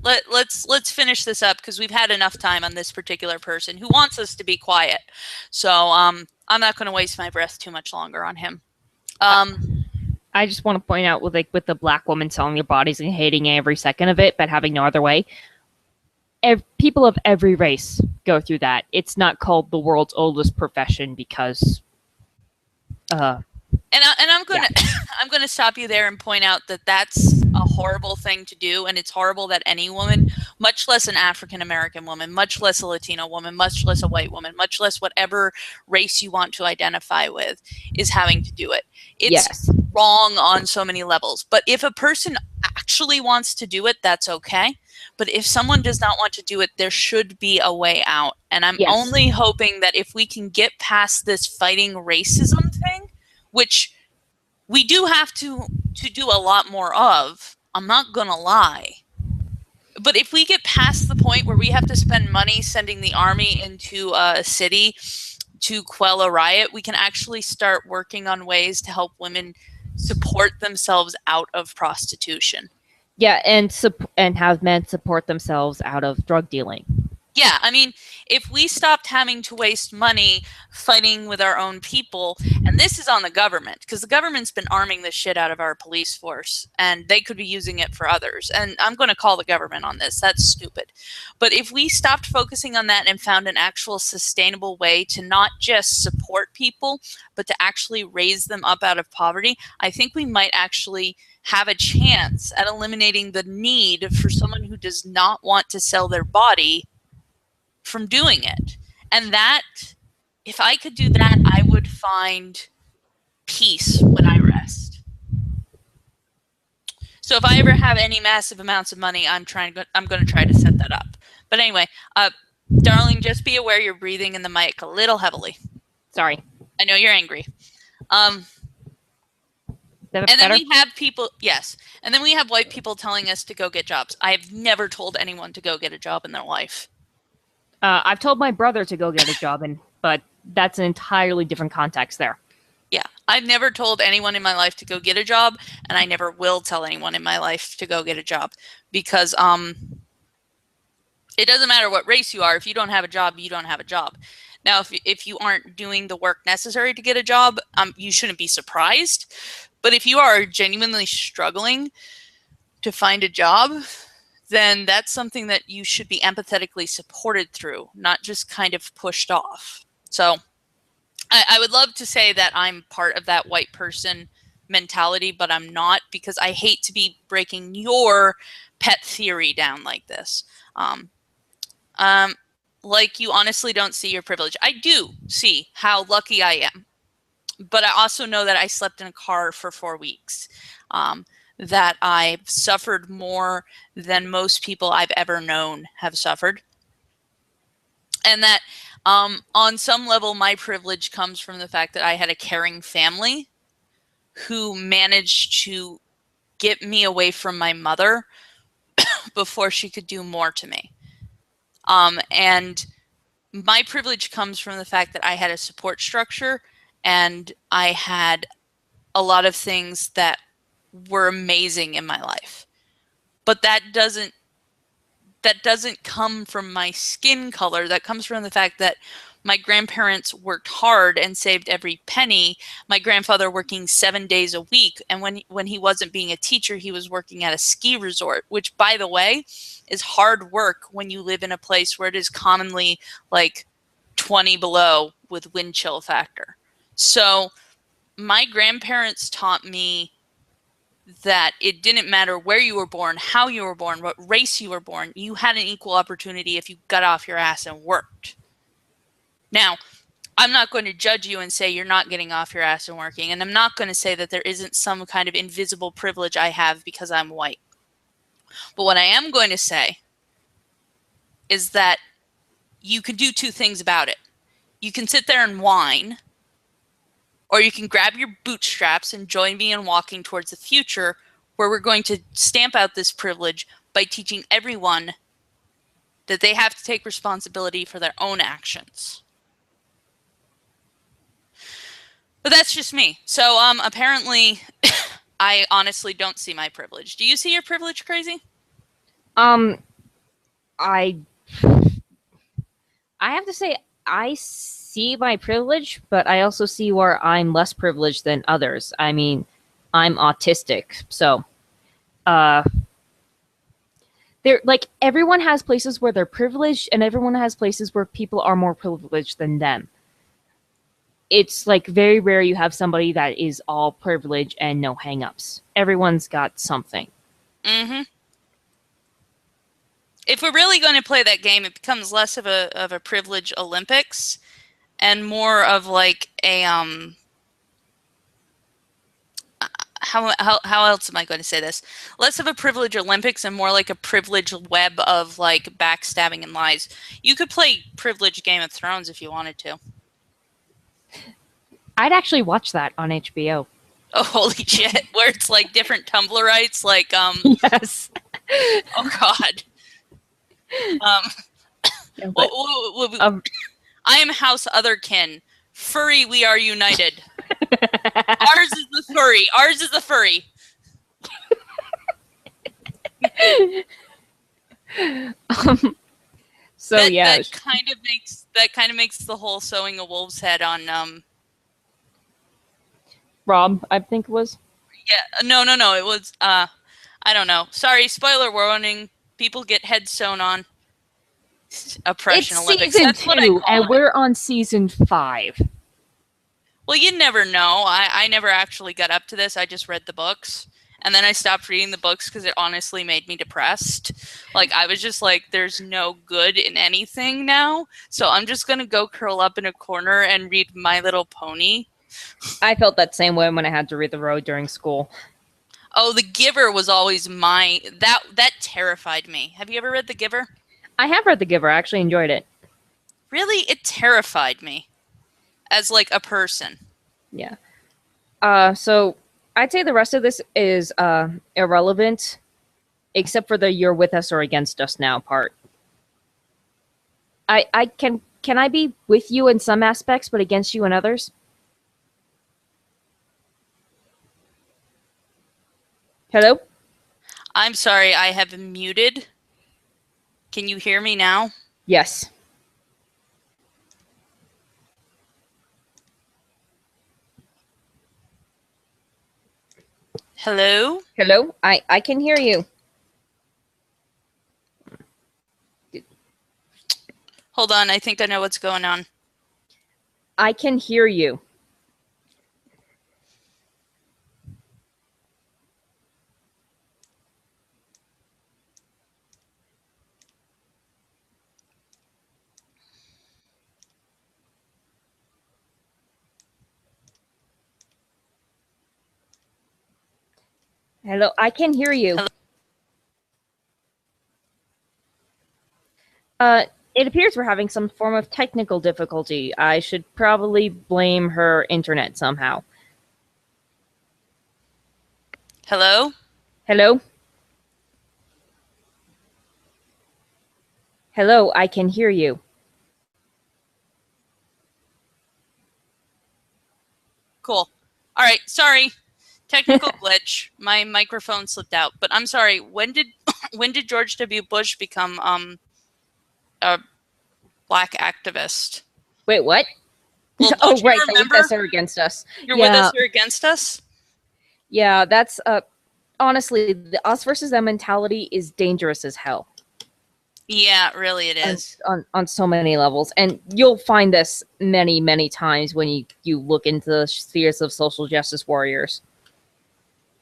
let's finish this up because we've had enough time on this particular person who wants us to be quiet. So I'm not going to waste my breath too much longer on him. I just want to point out with the Black woman selling their bodies and hating every second of it, but having no other way. People of every race go through that. It's not called the world's oldest profession because. I'm going to stop you there and point out that that's a horrible thing to do, and it's horrible that any woman, much less an African American woman, much less a Latino woman, much less a white woman, much less whatever race you want to identify with, is having to do it. It's wrong on so many levels. But if a person actually wants to do it, that's okay. But if someone does not want to do it, there should be a way out. And I'm only hoping that if we can get past this fighting racism thing, which we do have to do a lot more of, I'm not gonna lie. But if we get past the point where we have to spend money sending the army into a city to quell a riot, we can actually start working on ways to help women support themselves out of prostitution. Yeah, and have men support themselves out of drug dealing. Yeah, I mean, if we stopped having to waste money fighting with our own people, and this is on the government, because the government's been arming the shit out of our police force, and they could be using it for others. And I'm going to call the government on this. That's stupid. But if we stopped focusing on that and found an actual sustainable way to not just support people, but to actually raise them up out of poverty, I think we might actually have a chance at eliminating the need for someone who does not want to sell their body from doing it. And that, if I could do that, I would find peace when I rest. So if I ever have any massive amounts of money, I'm going to try to set that up. But anyway, darling, just be aware you're breathing in the mic a little heavily. Sorry. I know you're angry. And then we have people, yes. And then we have white people telling us to go get jobs. I have never told anyone to go get a job in their life. I've told my brother to go get a job, but that's an entirely different context there. Yeah, I've never told anyone in my life to go get a job, and I never will tell anyone in my life to go get a job because it doesn't matter what race you are. If you don't have a job, you don't have a job. Now, if you aren't doing the work necessary to get a job, you shouldn't be surprised. But if you are genuinely struggling to find a job, then that's something that you should be empathetically supported through, not just kind of pushed off. So I would love to say that I'm part of that white person mentality, but I'm not, because I hate to be breaking your pet theory down like this. Like, you honestly don't see your privilege. I do see how lucky I am, but I also know that I slept in a car for 4 weeks, that I've suffered more than most people I've ever known have suffered, and that on some level, my privilege comes from the fact that I had a caring family who managed to get me away from my mother before she could do more to me. And my privilege comes from the fact that I had a support structure and I had a lot of things that were amazing in my life. But that doesn't come from my skin color. That comes from the fact that my grandparents worked hard and saved every penny. My grandfather working 7 days a week. And when he wasn't being a teacher, he was working at a ski resort, which, by the way, is hard work when you live in a place where it is commonly like 20 below with wind chill factor. So my grandparents taught me that it didn't matter where you were born, how you were born, what race you were born. You had an equal opportunity if you got off your ass and worked. Now, I'm not going to judge you and say you're not getting off your ass and working, and I'm not going to say that there isn't some kind of invisible privilege I have because I'm white. But what I am going to say is that you can do two things about it. You can sit there and whine, or you can grab your bootstraps and join me in walking towards the future where we're going to stamp out this privilege by teaching everyone that they have to take responsibility for their own actions. But that's just me. So apparently I honestly don't see my privilege. Do you see your privilege, Crazy? I have to say I see my privilege, but I also see where I'm less privileged than others. I mean, I'm autistic, so there, like, everyone has places where they're privileged, and everyone has places where people are more privileged than them. It's like very rare you have somebody that is all privilege and no hang-ups. Everyone's got something. Mm-hmm. If we're really going to play that game, it becomes less of a privilege Olympics and more of like a how else am I going to say this? Less of a privilege Olympics and more like a privilege web of like backstabbing and lies. You could play privilege Game of Thrones if you wanted to. I'd actually watch that on HBO. Oh, holy shit. Where it's like different Tumblrites, like Yes. Oh god. I am House Otherkin. Furry, we are united. Ours is the furry. Ours is the furry. So that, yeah, that kind of makes the whole sewing a wolf's head on Rob, I think it was. Yeah, no, it was I don't know. Sorry, spoiler warning. People get heads sewn on. Oppression It's Olympics. season That's 2, and we're on season 5. Well, you never know. I never actually got up to this. I just read the books. And then I stopped reading the books because it honestly made me depressed. Like, I was just like, there's no good in anything now. So I'm just going to go curl up in a corner and read My Little Pony. I felt that same way when I had to read The Road during school. Oh, The Giver was always that terrified me. Have you ever read The Giver? I have read The Giver. I actually enjoyed it. Really, it terrified me as like a person. Yeah. So I'd say the rest of this is irrelevant, except for the "you're with us or against us now" part. I can I be with you in some aspects, but against you in others? Hello? I'm sorry, I have muted. Can you hear me now? Yes. Hello? Hello? I can hear you. Hold on, I think I know what's going on. I can hear you. Hello? I can hear you. Hello? It appears we're having some form of technical difficulty. I should probably blame her internet somehow. Hello? Hello? Hello, I can hear you. Cool. All right, sorry. Technical glitch. My microphone slipped out. But I'm sorry. When did George W. Bush become a black activist? Wait, what? Well, Oh, don't you right, the with remember? us or against us. You're Yeah. with us or against us? Yeah, that's honestly, the us versus them mentality is dangerous as hell. Yeah, really it is. On so many levels. And you'll find this many, many times when you look into the spheres of social justice warriors.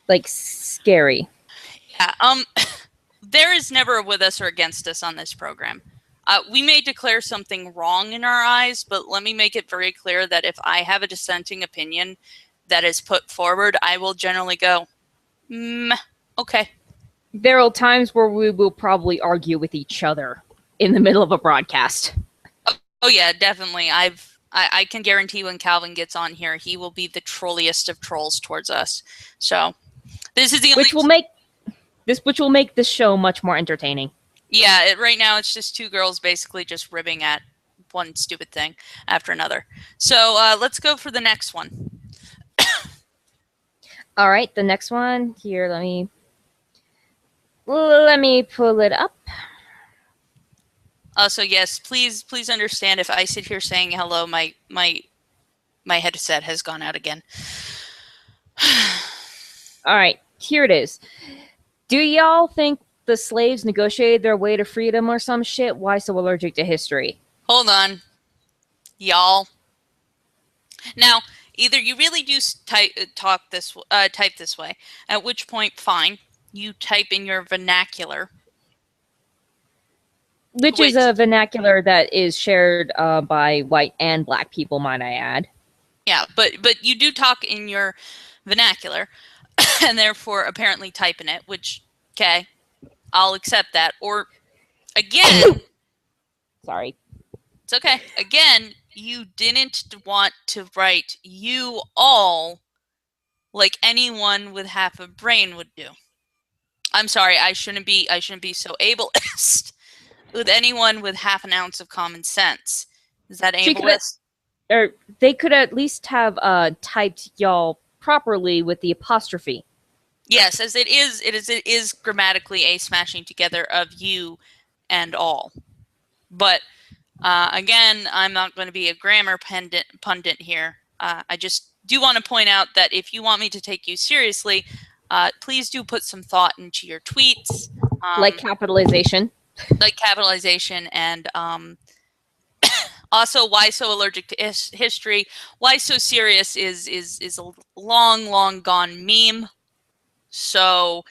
Like, scary. Yeah. There is never a with us or against us on this program. We may declare something wrong in our eyes, but let me make it very clear that if I have a dissenting opinion that is put forward, I will generally go, okay. There are times where we will probably argue with each other in the middle of a broadcast. Oh yeah, definitely. I can guarantee when Calvin gets on here, he will be the trolliest of trolls towards us. So this is the which will make this show much more entertaining. Yeah, right now it's just two girls basically just ribbing at one stupid thing after another. So let's go for the next one. All right, the next one here. Let me pull it up. So yes, please understand if I sit here saying hello, my headset has gone out again. All right, here it is. Do y'all think the slaves negotiated their way to freedom or some shit? Why so allergic to history? Hold on, y'all. Now, either you really do type this way, at which point, fine, you type in your vernacular. Which is a vernacular that is shared by white and black people, might I add. Yeah, but you do talk in your vernacular, and therefore apparently type in it, which, okay, I'll accept that. Or, again... Sorry. It's okay. Again, you didn't want to write "you all" like anyone with half a brain would do. I'm sorry, I shouldn't be so ableist with anyone with half an ounce of common sense. Is that ableist? Or they could at least have typed y'all properly with the apostrophe. Yes, as it is grammatically a smashing together of you and all. But again, I'm not going to be a grammar pundit here. I just do want to point out that if you want me to take you seriously, please do put some thought into your tweets. Like capitalization. Like capitalization and also why so allergic to history. Why so serious is a long gone meme. So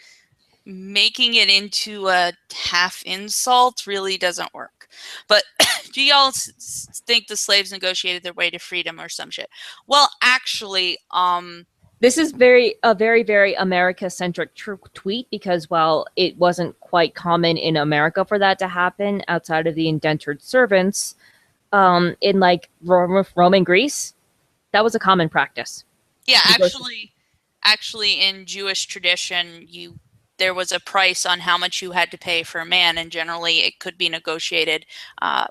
making it into a half insult really doesn't work. But do y'all think the slaves negotiated their way to freedom or some shit? Well, actually, This is a very America-centric tweet because while it wasn't quite common in America for that to happen outside of the indentured servants, in like Rome and Greece, that was a common practice. Yeah, actually, in Jewish tradition, there was a price on how much you had to pay for a man, and generally it could be negotiated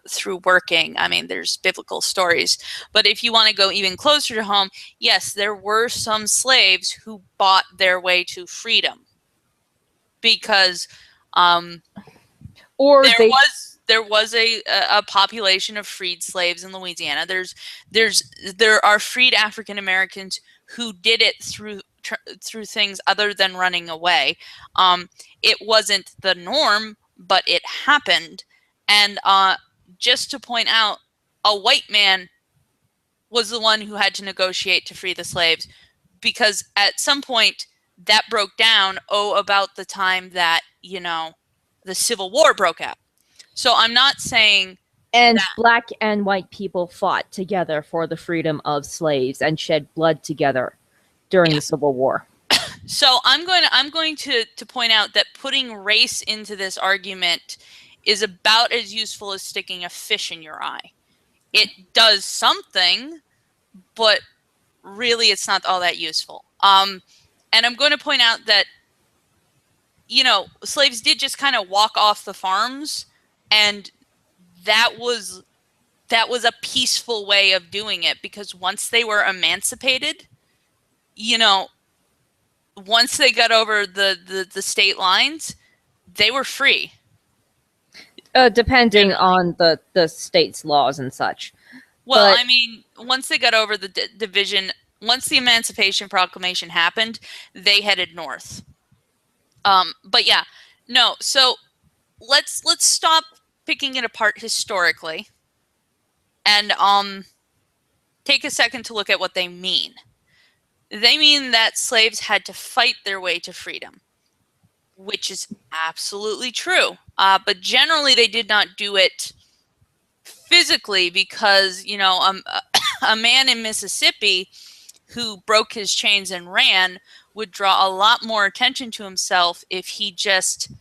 through working. I mean, there's biblical stories. But if you want to go even closer to home, yes, there were some slaves who bought their way to freedom because Or there was a population of freed slaves in Louisiana. There are freed African Americans who did it through things other than running away. It wasn't the norm, but it happened. And just to point out, a white man was the one who had to negotiate to free the slaves, because at some point that broke down about the time that, the Civil War broke out. So I'm not saying and black and white people fought together for the freedom of slaves and shed blood together during the Civil War. So I'm going to point out that putting race into this argument is about as useful as sticking a fish in your eye. It does something, but really it's not all that useful. And I'm going to point out that, slaves did just kind of walk off the farms, and that was a peaceful way of doing it, because once they were emancipated, once they got over the state lines, they were free. Depending on the state's laws and such. Well, I mean, once they got over the division, once the Emancipation Proclamation happened, they headed north. But yeah, no. So let's stop picking it apart historically, and take a second to look at what they mean. They mean that slaves had to fight their way to freedom, which is absolutely true. But generally, they did not do it physically, because, a man in Mississippi who broke his chains and ran would draw a lot more attention to himself if he just,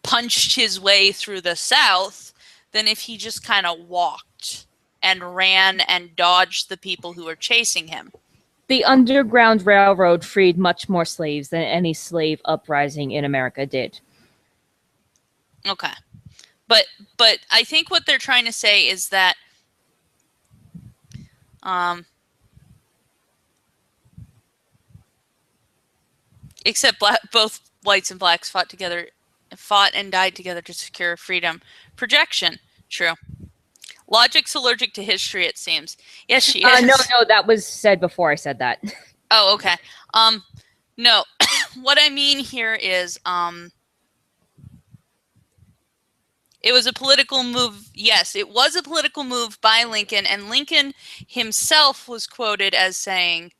punched his way through the South than if he just kind of walked and ran and dodged the people who were chasing him. The Underground Railroad freed much more slaves than any slave uprising in America did. Okay. But I think what they're trying to say is that except both whites and blacks fought and died together to secure freedom. Projection. True. Logic's allergic to history, it seems. Yes, she is. No, that was said before I said that. Oh, okay. No, what I mean here is, it was a political move. Yes, it was a political move by Lincoln, and Lincoln himself was quoted as saying,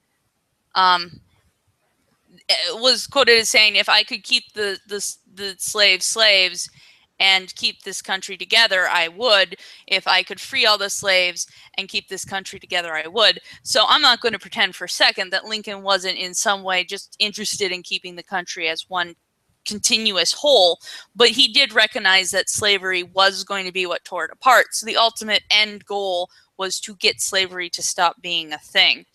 if I could keep the slaves and keep this country together, I would. If I could free all the slaves and keep this country together, I would. So I'm not going to pretend for a second that Lincoln wasn't in some way just interested in keeping the country as one continuous whole, but he did recognize that slavery was going to be what tore it apart. So the ultimate end goal was to get slavery to stop being a thing.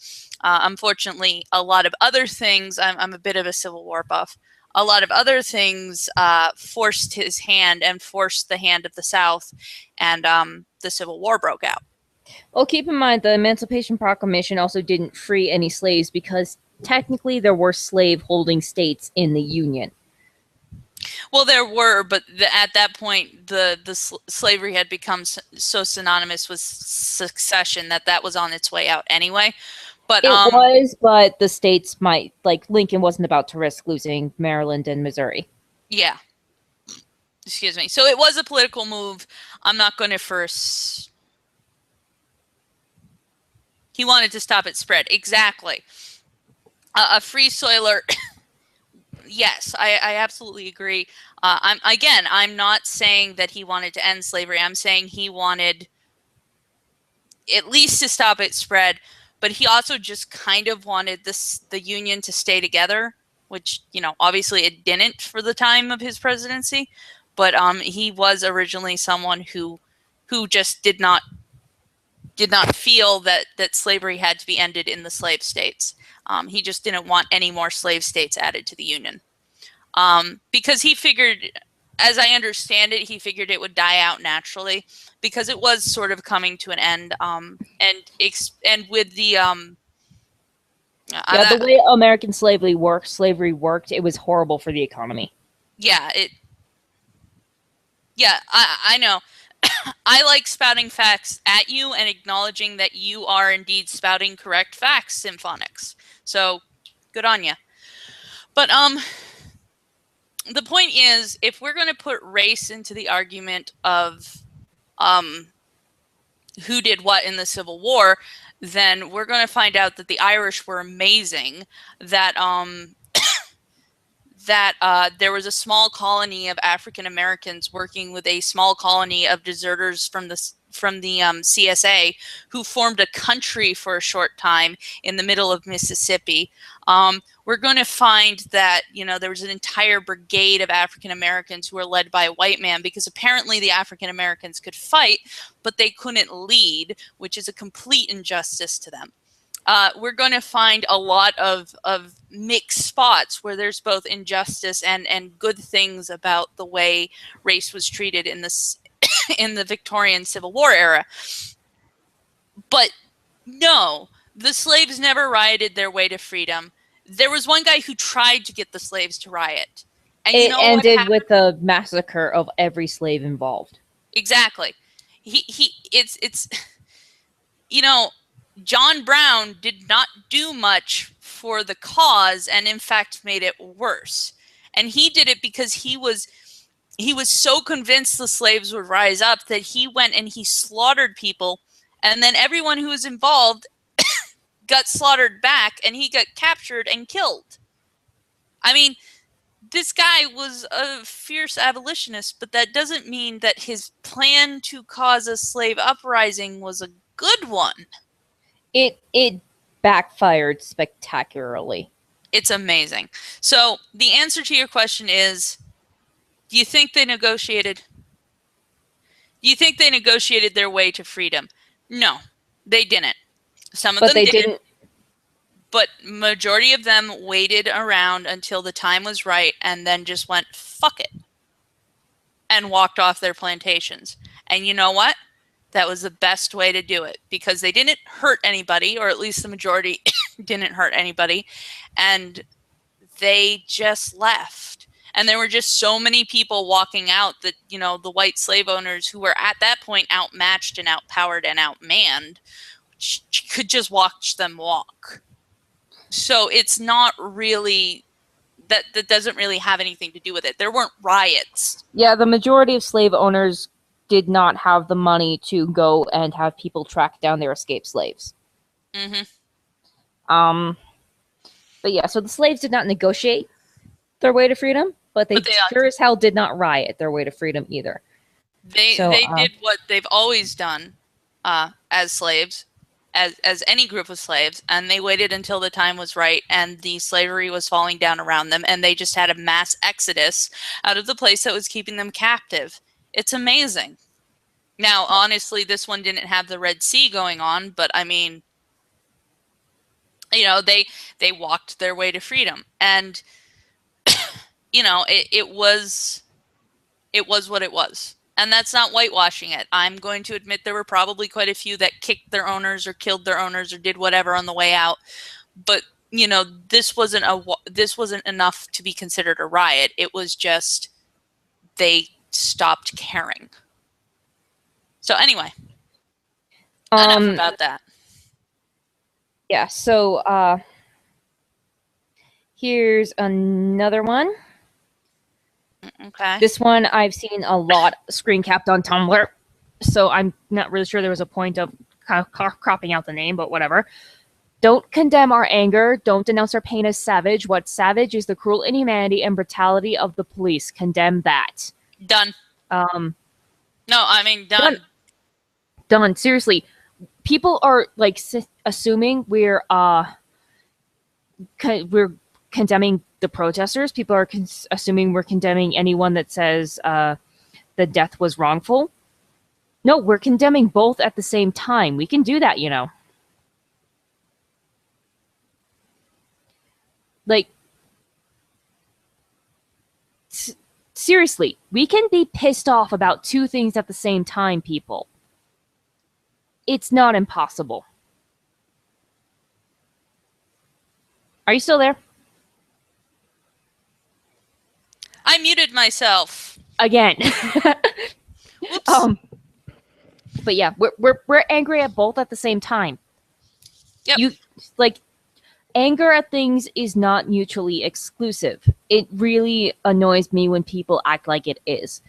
Unfortunately, a lot of other things, I'm a bit of a Civil War buff, a lot of other things forced his hand and forced the hand of the South, and the Civil War broke out. Well, keep in mind, the Emancipation Proclamation also didn't free any slaves because technically there were slave-holding states in the Union. Well, there were, but at that point, the slavery had become so synonymous with secession that was on its way out anyway. But it was, but the states might, like, Lincoln wasn't about to risk losing Maryland and Missouri. Yeah. Excuse me. So it was a political move. I'm not going to first... He wanted to stop its spread. Exactly. A free soiler... Yes, I absolutely agree. I'm not saying that he wanted to end slavery. I'm saying he wanted at least to stop its spread. but he also just kind of wanted the Union to stay together, which, you know, obviously it didn't for the time of his presidency. But he was originally someone who just did not feel that slavery had to be ended in the slave states. He just didn't want any more slave states added to the Union, because he figured, as I understand it, he figured it would die out naturally because it was sort of coming to an end. And with the the way American slavery worked, it was horrible for the economy. Yeah, I know. I like spouting facts at you and acknowledging that you are indeed spouting correct facts, Symphonics. So, good on you. But the point is, if we're going to put race into the argument of who did what in the Civil War, then we're going to find out that the Irish were amazing. That there was a small colony of African Americans working with a small colony of deserters from the CSA, who formed a country for a short time in the middle of Mississippi. We're going to find that, you know, there was an entire brigade of African Americans who were led by a white man, because apparently the African Americans could fight, but they couldn't lead, which is a complete injustice to them. We're going to find a lot of mixed spots where there's both injustice and good things about the way race was treated in this in the Victorian Civil War era. But no, the slaves never rioted their way to freedom. There was one guy who tried to get the slaves to riot. And it ended with the massacre of every slave involved. Exactly. It's you know, John Brown did not do much for the cause, and in fact made it worse. And he did it because he was so convinced the slaves would rise up that he went and he slaughtered people, and then everyone who was involved got slaughtered back, and he got captured and killed. I mean, this guy was a fierce abolitionist, but that doesn't mean that his plan to cause a slave uprising was a good one. It backfired spectacularly. It's amazing. So the answer to your question is, do you think they negotiated? Do you think they negotiated their way to freedom? No, they didn't. Some of them didn't. But majority of them waited around until the time was right and then just went, fuck it, and walked off their plantations. And you know what? That was the best way to do it, because they didn't hurt anybody, or at least the majority didn't hurt anybody, and they just left. And there were just so many people walking out that, you know, the white slave owners, who were at that point outmatched and outpowered and outmanned, could just watch them walk. So it's not really, that doesn't really have anything to do with it. There weren't riots. Yeah, the majority of slave owners did not have the money to go and have people track down their escaped slaves. Mm-hmm. But yeah, so the slaves did not negotiate their way to freedom, but they sure as hell did not riot their way to freedom either. They did what they've always done as slaves, as any group of slaves, and they waited until the time was right and the slavery was falling down around them, and they just had a mass exodus out of the place that was keeping them captive. It's amazing. Now, honestly, this one didn't have the Red Sea going on, but I mean, you know, they walked their way to freedom, and you know, it was what it was. And that's not whitewashing it. I'm going to admit there were probably quite a few that kicked their owners or killed their owners or did whatever on the way out. But, you know, this wasn't enough to be considered a riot. It was just they stopped caring. So anyway, enough about that. Yeah, so here's another one. Okay. This one I've seen a lot screen capped on Tumblr, so I'm not really sure there was a point of cropping out the name, but whatever. Don't condemn our anger. Don't denounce our pain as savage. What's savage is the cruel inhumanity and brutality of the police. Condemn that. Done. No, I mean done. Done. Seriously. people are like assuming we're condemning the protesters. People are assuming we're condemning anyone that says the death was wrongful. No, we're condemning both at the same time. We can do that, you know. Like, seriously, we can be pissed off about two things at the same time, people. It's not impossible. Are you still there? I muted myself. Again. Whoops. But yeah, we're angry at both at the same time. Yep. You like anger at things is not mutually exclusive. It really annoys me when people act like it is.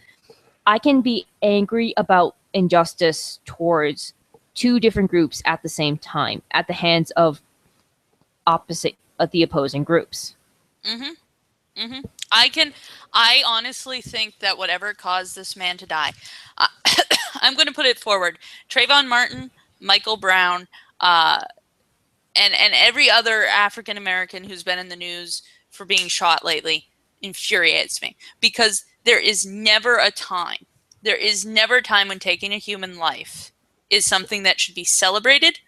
I can be angry about injustice towards two different groups at the same time, at the hands of the opposing groups. Mm-hmm. Mm-hmm. I honestly think that whatever caused this man to die, I'm going to put it forward. Trayvon Martin, Michael Brown, and every other African American who's been in the news for being shot lately infuriates me, because there is never a time when taking a human life is something that should be celebrated.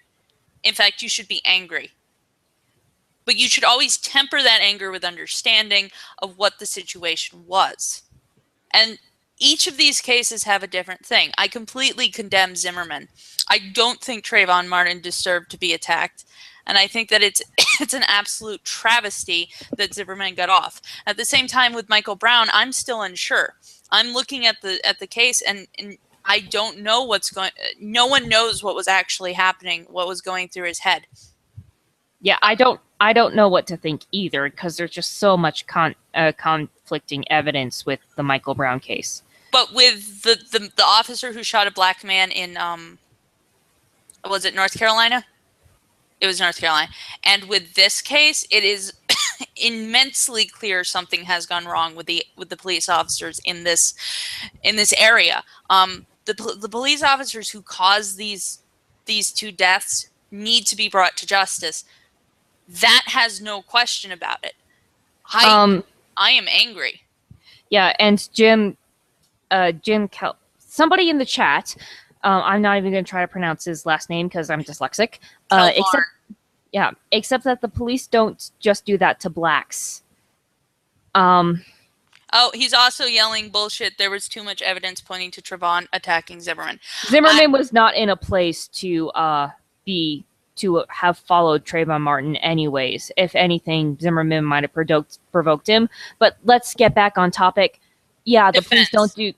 In fact, you should be angry. But you should always temper that anger with understanding of what the situation was. And each of these cases have a different thing. I completely condemn Zimmerman. I don't think Trayvon Martin deserved to be attacked. And I think that it's an absolute travesty that Zimmerman got off. At the same time, with Michael Brown, I'm still unsure. I'm looking at the case, and I don't know no one knows what was actually happening, what was going through his head. Yeah, I don't know what to think either, because there's just so much conflicting evidence with the Michael Brown case. But with the officer who shot a black man in was it North Carolina? It was North Carolina. And with this case, it is immensely clear something has gone wrong with the police officers in this area. The police officers who caused these two deaths need to be brought to justice. That has no question about it. I am angry. Yeah, and Jim somebody in the chat, I'm not even going to try to pronounce his last name because I'm dyslexic. Except that the police don't just do that to blacks. Oh, he's also yelling bullshit. There was too much evidence pointing to Trayvon attacking Zimmerman. Zimmerman was not in a place to have followed Trayvon Martin anyways. If anything, Zimmerman might have provoked him. But let's get back on topic. Yeah, the police don't do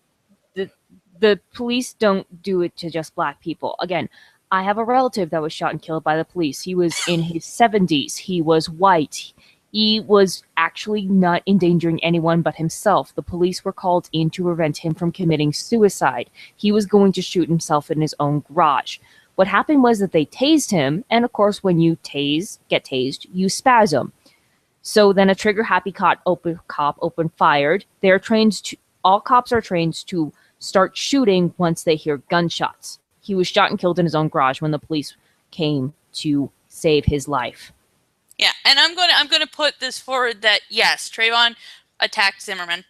the police don't do it to just black people. Again, I have a relative that was shot and killed by the police. He was in his 70s. He was white. He was actually not endangering anyone but himself. The police were called in to prevent him from committing suicide. He was going to shoot himself in his own garage. What happened was that they tased him, and of course, when you get tased, you spasm. So then a trigger-happy cop opened fired. All cops are trained to start shooting once they hear gunshots. He was shot and killed in his own garage when the police came to save his life. Yeah, and I'm going to put this forward that yes, Trayvon attacked Zimmerman,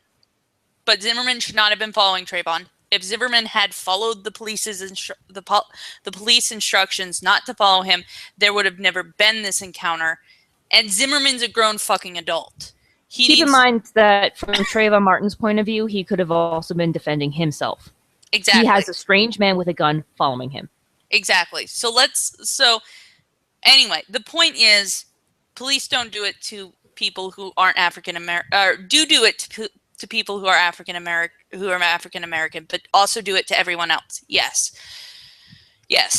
but Zimmerman should not have been following Trayvon. If Zimmerman had followed the police instructions not to follow him, there would have never been this encounter. And Zimmerman's a grown fucking adult. Keep in mind that from Trayvon Martin's point of view, he could have also been defending himself. Exactly. He has a strange man with a gun following him. Exactly. So anyway, the point is, police don't do it to people who aren't African American, or do it to people who are African American, but also do it to everyone else. Yes,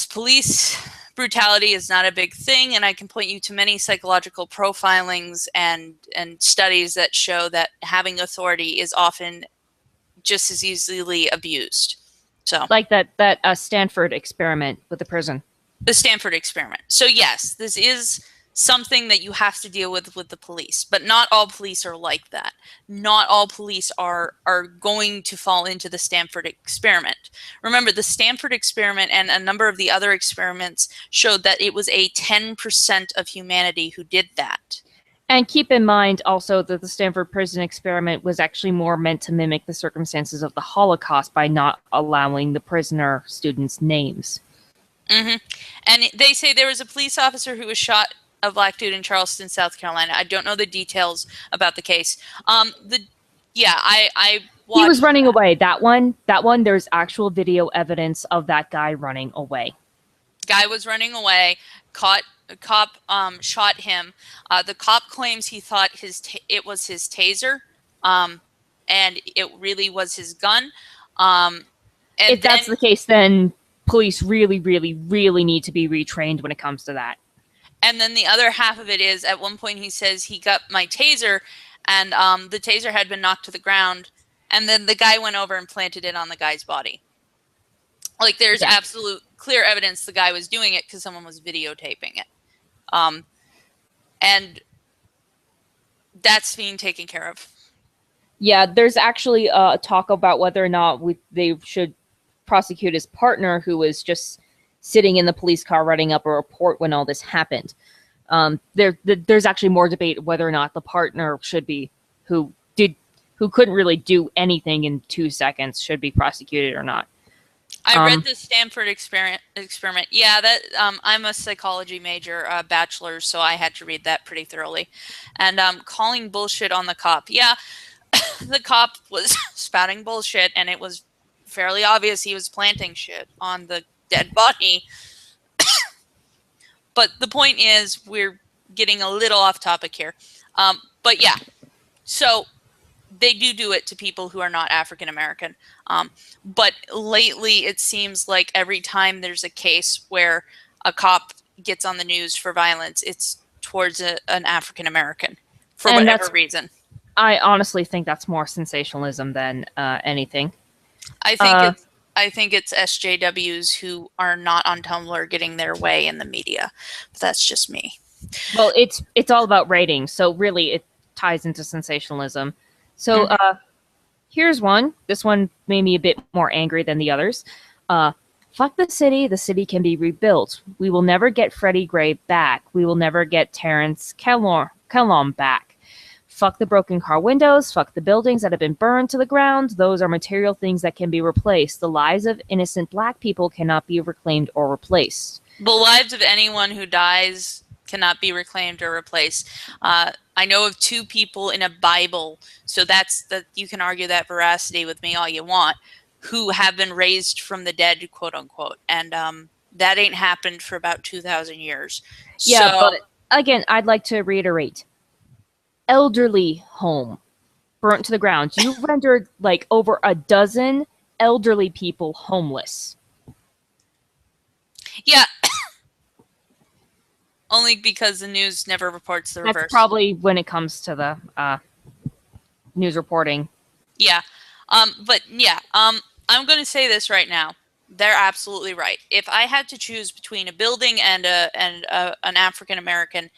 police brutality is not a big thing, and I can point you to many psychological profilings and studies that show that having authority is often just as easily abused. So, like that Stanford experiment with the prison. The Stanford experiment. So yes, this is something that you have to deal with the police. But not all police are like that. Not all police are going to fall into the Stanford experiment. Remember, the Stanford experiment and a number of the other experiments showed that it was a 10% of humanity who did that. And keep in mind also that the Stanford prison experiment was actually more meant to mimic the circumstances of the Holocaust by not allowing the prisoner students' names. Mm-hmm. And they say there was a police officer who was shot, a black dude in Charleston, South Carolina. I don't know the details about the case. I watched. He was running away. That one, there's actual video evidence of that guy running away. Guy was running away, a cop shot him. The cop claims he thought it was his taser, and it really was his gun. And if that's the case, then police really, really, really need to be retrained when it comes to that. And then the other half of it is, at one point he says he got my taser, and the taser had been knocked to the ground, and then the guy went over and planted it on the guy's body. Like, there's absolute clear evidence the guy was doing it because someone was videotaping it. And that's being taken care of. Yeah, there's actually a talk about whether or not they should prosecute his partner, who was just sitting in the police car writing up a report when all this happened. There's actually more debate whether or not the partner should be, who couldn't really do anything in 2 seconds, should be prosecuted or not. I read the Stanford experiment. Yeah, that I'm a psychology major, bachelor's, so I had to read that pretty thoroughly. And calling bullshit on the cop. Yeah, the cop was spouting bullshit, and it was fairly obvious he was planting shit on the dead body. But the point is, we're getting a little off topic here. But yeah, so they do it to people who are not African American. But lately, it seems like every time there's a case where a cop gets on the news for violence, it's towards an African American for whatever reason. I honestly think that's more sensationalism than anything. I think it's SJWs who are not on Tumblr getting their way in the media. But that's just me. Well, it's all about ratings, so really it ties into sensationalism. So here's one. This one made me a bit more angry than the others. Fuck the city can be rebuilt. We will never get Freddie Gray back. We will never get Terrence Kellum back. Fuck the broken car windows. Fuck the buildings that have been burned to the ground. Those are material things that can be replaced. The lives of innocent black people cannot be reclaimed or replaced. The lives of anyone who dies cannot be reclaimed or replaced. I know of 2 people in a Bible, so you can argue that veracity with me all you want, who have been raised from the dead, quote unquote, and that ain't happened for about 2,000 years. Yeah, but again, I'd like to reiterate: elderly home burnt to the ground. You rendered like over a dozen elderly people homeless. Yeah. Only because the news never reports the reverse. That's probably when it comes to the news reporting. Yeah. But yeah, I'm going to say this right now. They're absolutely right. If I had to choose between a building and an African American,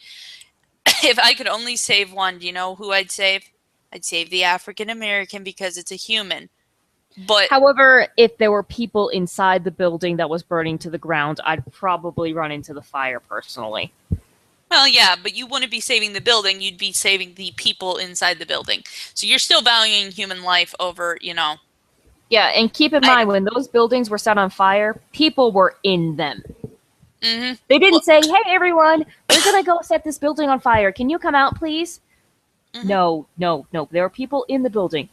if I could only save one, do you know who I'd save? I'd save the African American because it's a human. But however, if there were people inside the building that was burning to the ground, I'd probably run into the fire personally. Well, yeah, but you wouldn't be saving the building. You'd be saving the people inside the building. So you're still valuing human life over, Yeah, and keep in mind, when those buildings were set on fire, people were in them. Mm-hmm. They didn't say, hey, everyone, we're going to go set this building on fire. Can you come out, please? Mm-hmm. No. There were people in the building.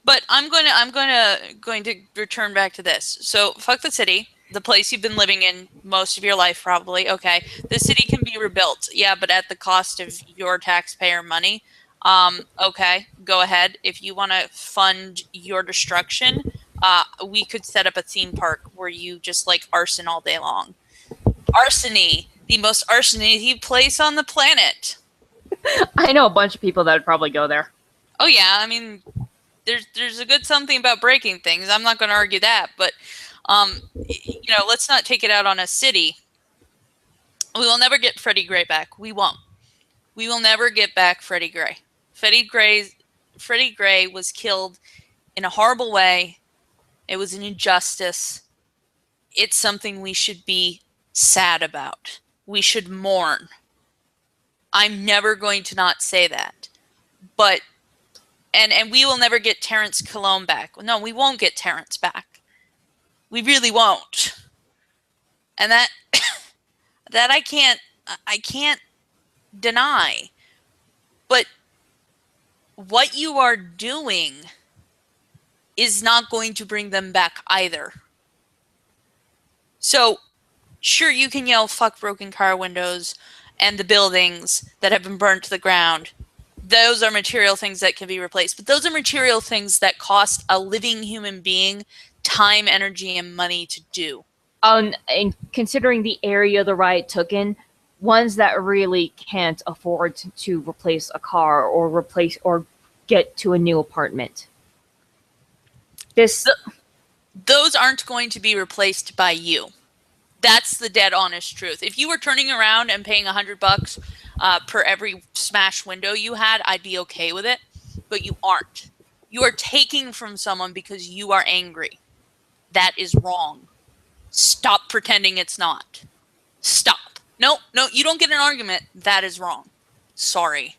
But I'm going to return back to this. So fuck the city, the place you've been living in most of your life, probably. Okay, the city can be rebuilt. Yeah, but at the cost of your taxpayer money. Okay, go ahead. If you want to fund your destruction, we could set up a theme park where you just like arson all day long. Arsony, the most arsony place on the planet. I know a bunch of people that would probably go there. Oh yeah, I mean, there's a good something about breaking things. I'm not going to argue that, but let's not take it out on a city. We will never get Freddie Gray back. We won't. We will never get back Freddie Gray. Freddie Gray was killed in a horrible way. It was an injustice. It's something we should be sad about. We should mourn. I'm never going to not say that. But and we will never get Terrence Colon back. No, we won't get Terrence back. We really won't. And that that I can't deny. But what you are doing is not going to bring them back either. So, sure, you can yell fuck broken car windows and the buildings that have been burned to the ground. Those are material things that can be replaced. But those are material things that cost a living human being time, energy, and money to do. And considering the area the riot took in, ones that really can't afford to replace a car or get to a new apartment. Those aren't going to be replaced by you. That's the dead honest truth. If you were turning around and paying $100 per every smashed window you had, I'd be okay with it. But you aren't. You are taking from someone because you are angry. That is wrong. Stop pretending it's not. Stop. No, you don't get an argument. That is wrong. Sorry.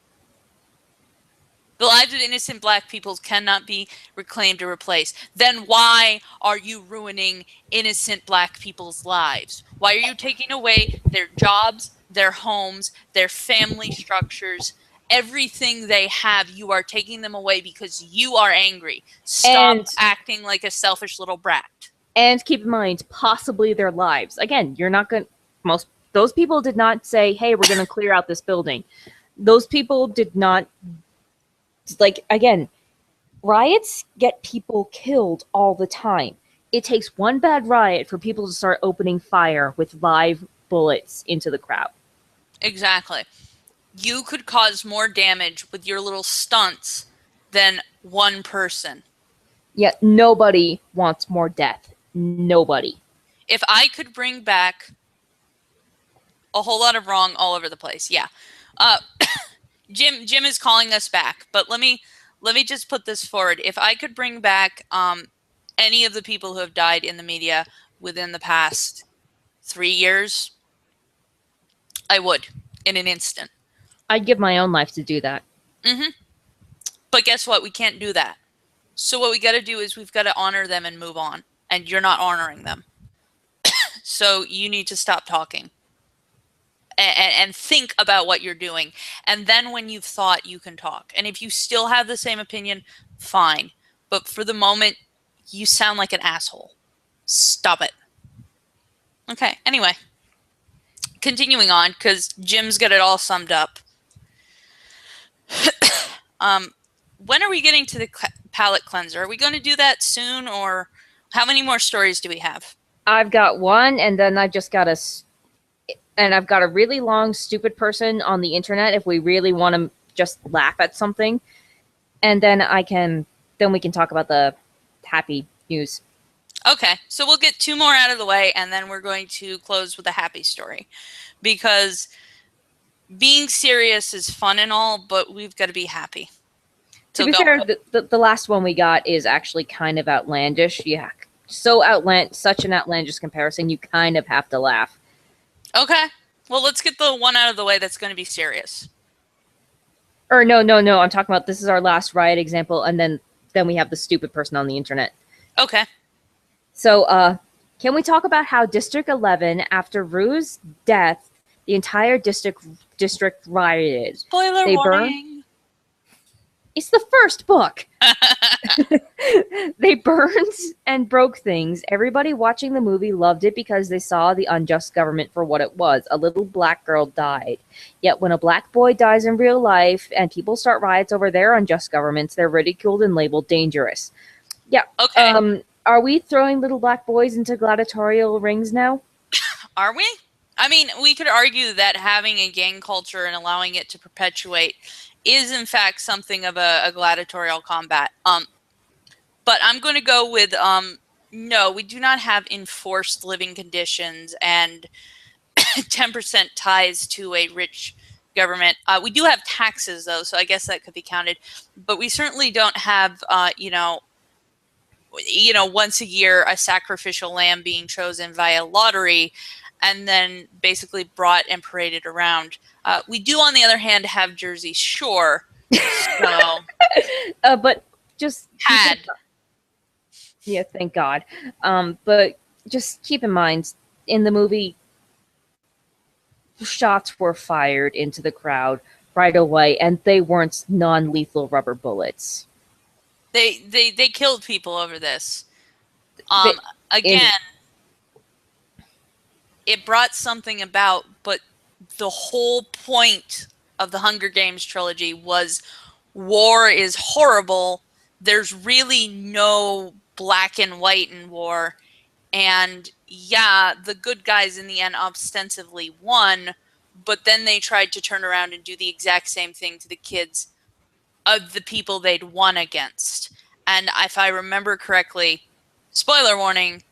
The lives of innocent black people cannot be reclaimed or replaced. Then why are you ruining innocent black people's lives? Why are you taking away their jobs, their homes, their family structures, everything they have? You are taking them away because you are angry. Stop acting like a selfish little brat. And keep in mind, possibly their lives. Again, you're not going to... Those people did not say, hey, we're going to clear out this building. Those people did not... Like, again, riots get people killed all the time. It takes one bad riot for people to start opening fire with live bullets into the crowd. Exactly. You could cause more damage with your little stunts than one person. Yet nobody wants more death. Nobody. If I could bring back a whole lot of wrong all over the place, yeah. Jim is calling us back, but let me just put this forward. If I could bring back any of the people who have died in the media within the past 3 years, I would in an instant. I'd give my own life to do that. Mm-hmm. But guess what? We can't do that. So what we got to do is we've got to honor them and move on. And you're not honoring them. So you need to stop talking. And think about what you're doing. And then when you've thought, you can talk. And if you still have the same opinion, fine. But for the moment, you sound like an asshole. Stop it. Okay, anyway. Continuing on, because Jim's got it all summed up. When are we getting to the palate cleanser? Are we going to do that soon, or how many more stories do we have? I've got one, and then I've just got I've got a really long, stupid person on the internet if we really want to just laugh at something. And then we can talk about the happy news. Okay, so we'll get 2 more out of the way, and then we're going to close with a happy story. Because being serious is fun and all, but we've got to be happy. So to be fair, the last one we got is actually kind of outlandish. Yeah, such an outlandish comparison, you kind of have to laugh. Okay, well, let's get the one out of the way that's going to be serious. Or no, I'm talking about this is our last riot example, and then we have the stupid person on the internet. Okay. So, can we talk about how District 11, after Rue's death, the entire district rioted? Spoiler warning. It's the first book. They burned and broke things. Everybody watching the movie loved it because they saw the unjust government for what it was. A little black girl died. Yet when a black boy dies in real life and people start riots over their unjust governments, they're ridiculed and labeled dangerous. Yeah. Okay. Are we throwing little black boys into gladiatorial rings now? Are we? I mean, we could argue that having a gang culture and allowing it to perpetuate is in fact something of a gladiatorial combat. But I'm going to go with no, we do not have enforced living conditions and 10% ties to a rich government. We do have taxes, though, so I guess that could be counted. But we certainly don't have, once a year, a sacrificial lamb being chosen via lottery and then basically brought and paraded around. We do, on the other hand, have Jersey Shore. So, but just yeah, thank God. But just keep in mind, in the movie, shots were fired into the crowd right away, and they weren't non-lethal rubber bullets. They killed people over this. It brought something about, but the whole point of the Hunger Games trilogy was war is horrible. There's really no black and white in war. And yeah, the good guys in the end ostensibly won, but then they tried to turn around and do the exact same thing to the kids of the people they'd won against. And if I remember correctly, spoiler warning,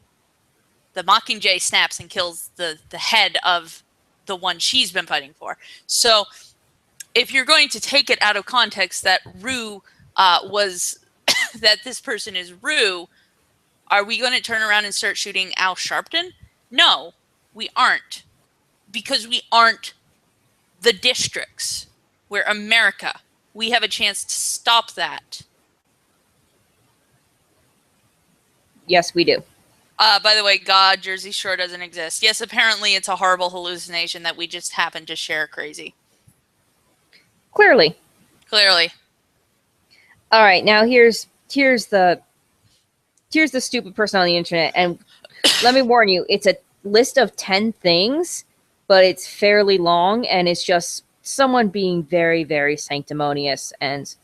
the Mockingjay snaps and kills the head of the one she's been fighting for. So if you're going to take it out of context that Rue was that this person is Rue, are we going to turn around and start shooting Al Sharpton? No, we aren't. Because we aren't the districts. We're America. We have a chance to stop that. Yes, we do. By the way, God, Jersey Shore doesn't exist. Yes, apparently it's a horrible hallucination that we just happen to share crazy. Clearly. All right, now here's the stupid person on the internet, and let me warn you, it's a list of 10 things, but it's fairly long, and it's just someone being very, very sanctimonious and...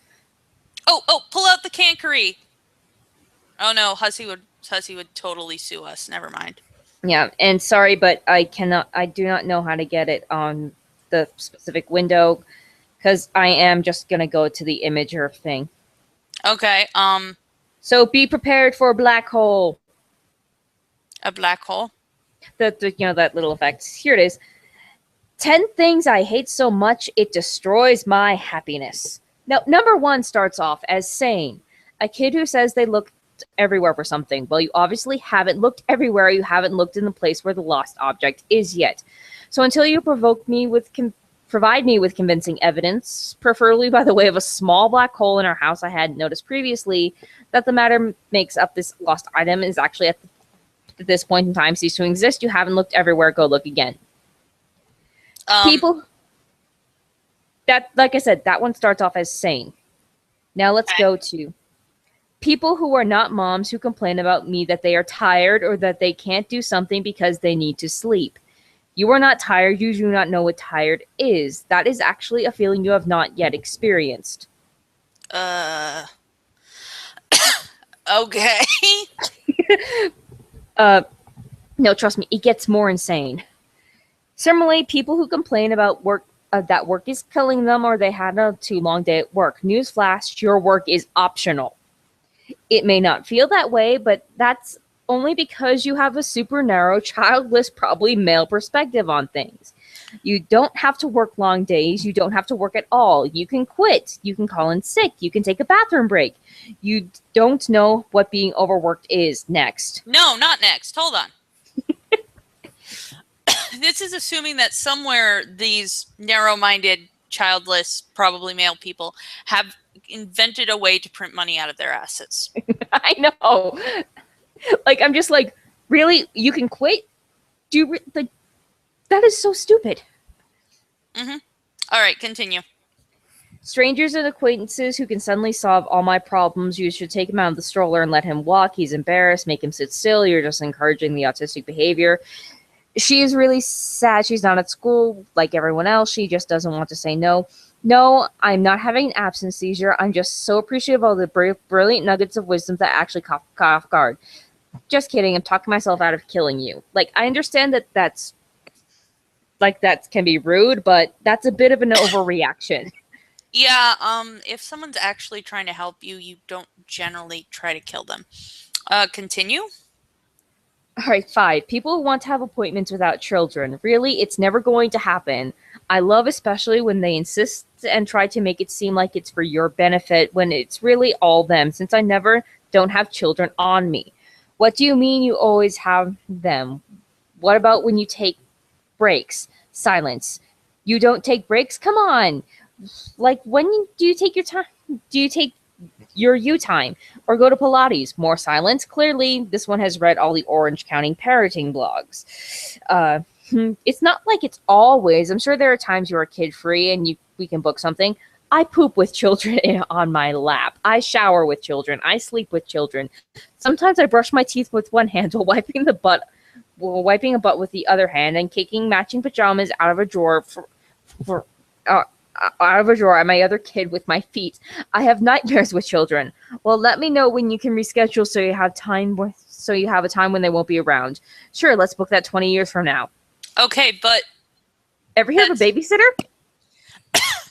Oh, pull out the cankery! Oh no, Hussey would totally sue us. Never mind. Yeah, and sorry, but I do not know how to get it on the specific window, because I am just gonna go to the imager thing. Okay, So be prepared for a black hole. A black hole? That little effect. Here it is. 10 things I hate so much it destroys my happiness. Now, number 1 starts off as saying, a kid who says they looked everywhere for something. Well, you obviously haven't looked everywhere. You haven't looked in the place where the lost object is yet. So until you provide me with convincing evidence, preferably by the way of a small black hole in our house I hadn't noticed previously, that the matter makes up this lost item is actually at this point in time ceased to exist. You haven't looked everywhere. Go look again. People that, like I said, that one starts off as sane. Now let's go to people who are not moms who complain about me that they are tired or that they can't do something because they need to sleep. You are not tired. You do not know what tired is. That is actually a feeling you have not yet experienced. Okay. No, trust me, it gets more insane. Similarly, people who complain about work, that work is killing them or they had a too long day at work. Newsflash, your work is optional. It may not feel that way, but that's only because you have a super narrow, childless, probably male perspective on things. You don't have to work long days. You don't have to work at all. You can quit. You can call in sick. You can take a bathroom break. You don't know what being overworked is. Next. No, not next. Hold on. This is assuming that somewhere these narrow-minded, childless, probably male people have invented a way to print money out of their assets. I know. Like, I'm just like, really? You can quit? That is so stupid. Mm-hmm. All right, continue. Strangers and acquaintances who can suddenly solve all my problems. You should take him out of the stroller and let him walk. He's embarrassed. Make him sit still. You're just encouraging the autistic behavior. She is really sad she's not at school like everyone else. She just doesn't want to say no. No, I'm not having an absence seizure. I'm just so appreciative of the brilliant nuggets of wisdom that actually caught off guard. Just kidding. I'm talking myself out of killing you. Like, I understand that can be rude, but that's a bit of an overreaction. Yeah, if someone's actually trying to help you, you don't generally try to kill them. Continue? All right, 5. People who want to have appointments without children. Really, it's never going to happen. I love especially when they insist and try to make it seem like it's for your benefit when it's really all them, since I never don't have children on me. What do you mean you always have them? What about when you take breaks? Silence. You don't take breaks? Come on. Like, when do you take your time? Do you take your you time or go to Pilates? More silence. Clearly, this one has read all the Orange County parenting blogs. It's not like it's always. I'm sure there are times you're kid free and we can book something. I poop with children on my lap. I shower with children. I sleep with children. Sometimes I brush my teeth with one hand while wiping a butt with the other hand, and kicking matching pajamas out of a drawer for out of a drawer at my other kid with my feet. I have nightmares with children. Well, let me know when you can reschedule so you have a time when they won't be around. Sure, let's book that 20 years from now. Okay, but Ever hear of a babysitter?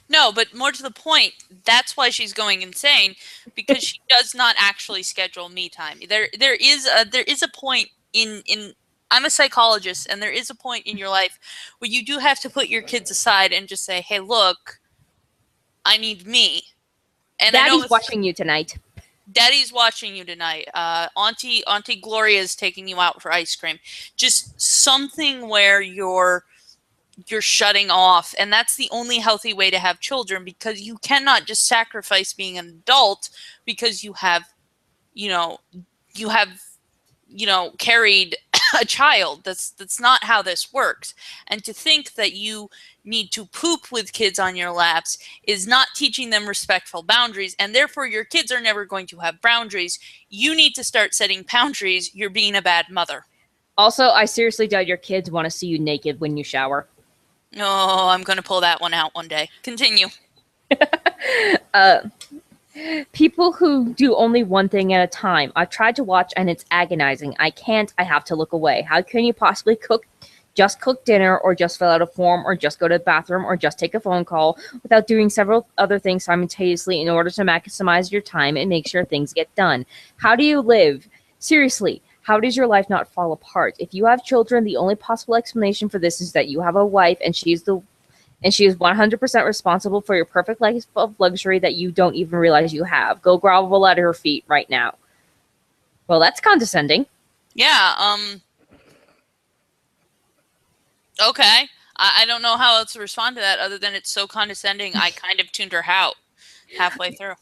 no, but more to the point, that's why she's going insane, because she does not actually schedule me time. There is a point in I'm a psychologist, and there is a point in your life where you do have to put your kids aside and just say, "Hey, look, I need me." And Daddy's watching you tonight. Daddy's watching you tonight. Auntie Gloria is taking you out for ice cream. Just something where you're shutting off, and that's the only healthy way to have children, because you cannot just sacrifice being an adult because you have carried a child. That's not how this works. And to think that you need to poop with kids on your laps is not teaching them respectful boundaries, and therefore your kids are never going to have boundaries. You need to start setting boundaries. You're being a bad mother. Also, I seriously doubt your kids want to see you naked when you shower. No, I'm going to pull that one out one day. Continue. People who do only one thing at a time. I've tried to watch and it's agonizing. I can't. I have to look away. How can you possibly cook dinner, or just fill out a form, or just go to the bathroom, or just take a phone call without doing several other things simultaneously in order to maximize your time and make sure things get done? How do you live? Seriously, how does your life not fall apart? If you have children, the only possible explanation for this is that you have a wife and she is 100% responsible for your perfect life of luxury that you don't even realize you have. Go grovel at her feet right now. Well, that's condescending. Yeah, okay. I don't know how else to respond to that other than it's so condescending. I kind of tuned her out halfway through.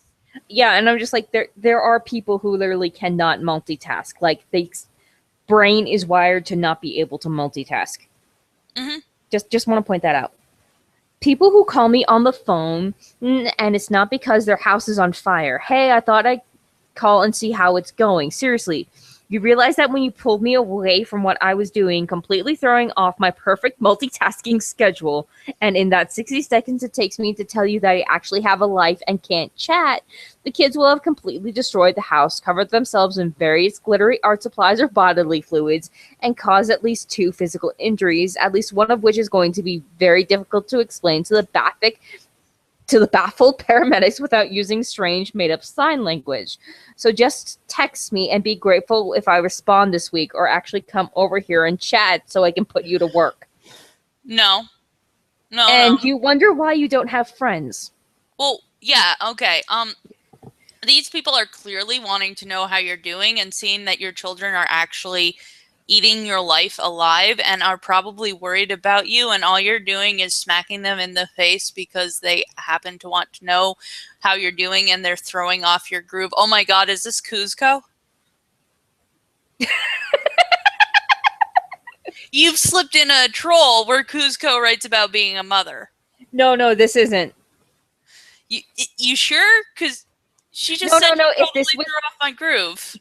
Yeah, and I'm just like, there are people who literally cannot multitask. Like, their brain is wired to not be able to multitask. Mm-hmm. Just want to point that out. People who call me on the phone, and it's not because their house is on fire. Hey, I thought I'd call and see how it's going. Seriously, you realize that when you pulled me away from what I was doing, completely throwing off my perfect multitasking schedule, and in that 60 seconds it takes me to tell you that I actually have a life and can't chat, the kids will have completely destroyed the house, covered themselves in various glittery art supplies or bodily fluids, and caused at least 2 physical injuries, at least one of which is going to be very difficult to explain to the baffled paramedics without using strange made-up sign language. So just text me and be grateful if I respond this week, or actually come over here and chat so I can put you to work. No. And you wonder why you don't have friends. Well, yeah, okay. These people are clearly wanting to know how you're doing and seeing that your children are actually eating your life alive and are probably worried about you, and all you're doing is smacking them in the face because they happen to want to know how you're doing and they're throwing off your groove. Oh my God, is this Kuzco? You've slipped in a troll where Kuzco writes about being a mother. No, this isn't. You sure? Because she just said no. If this was off my groove.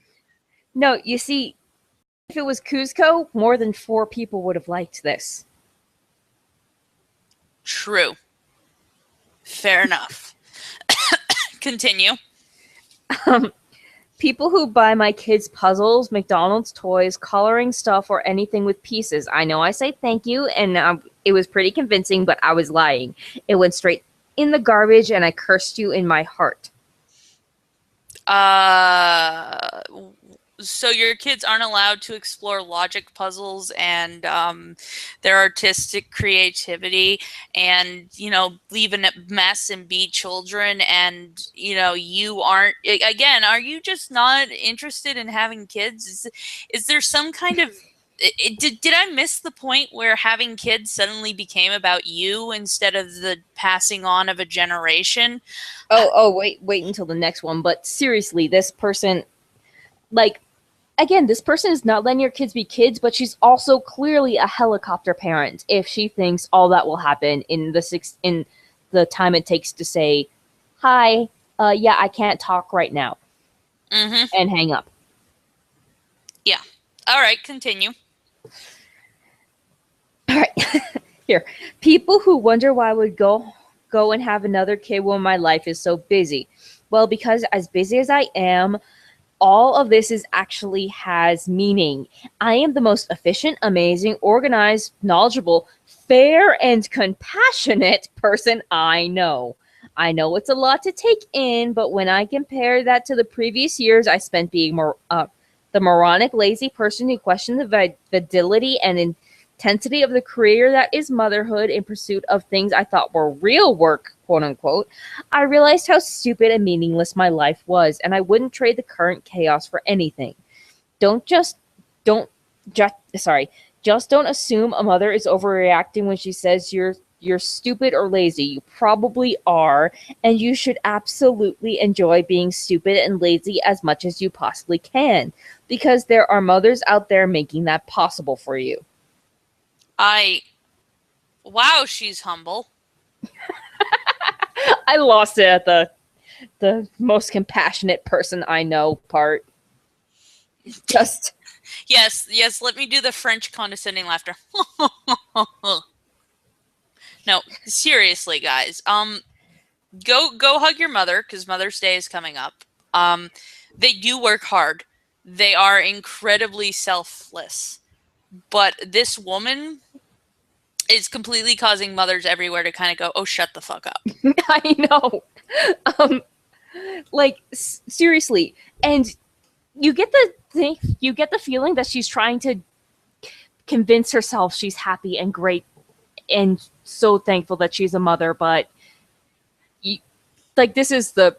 No, you see, if it was Kuzco, more than 4 people would have liked this. True. Fair enough. Continue. People who buy my kids puzzles, McDonald's toys, coloring stuff, or anything with pieces. I know I say thank you, and it was pretty convincing, but I was lying. It went straight in the garbage, and I cursed you in my heart. so your kids aren't allowed to explore logic puzzles and their artistic creativity, and leave a mess and be children, and you aren't, again, are you just not interested in having kids? Is there some kind of did I miss the point where having kids suddenly became about you instead of the passing on of a generation? Wait until the next one. But seriously, this person, like, again, this person is not letting your kids be kids, but she's also clearly a helicopter parent if she thinks all that will happen in the time it takes to say, hi, yeah, I can't talk right now, and hang up. Yeah. All right, continue. All right. Here. People who wonder why I would go and have another kid when my life is so busy. Well, because as busy as I am, all of this actually has meaning. I am the most efficient, amazing, organized, knowledgeable, fair, and compassionate person I know. I know it's a lot to take in, but when I compare that to the previous years I spent being the moronic, lazy person who questioned the validity and intensity of the career that is motherhood in pursuit of things I thought were real work, quote unquote, I realized how stupid and meaningless my life was, and I wouldn't trade the current chaos for anything. Just don't assume a mother is overreacting when she says you're stupid or lazy. You probably are, and you should absolutely enjoy being stupid and lazy as much as you possibly can, because there are mothers out there making that possible for you. Wow, she's humble. I lost it at the most compassionate person I know part. Just yes, let me do the French condescending laughter. No, seriously, guys. Go hug your mother, because Mother's Day is coming up. They do work hard. They are incredibly selfless. But this woman is completely causing mothers everywhere to kind of go, oh, shut the fuck up. I know. Seriously. And you get the feeling that she's trying to convince herself she's happy and great and so thankful that she's a mother, but this is the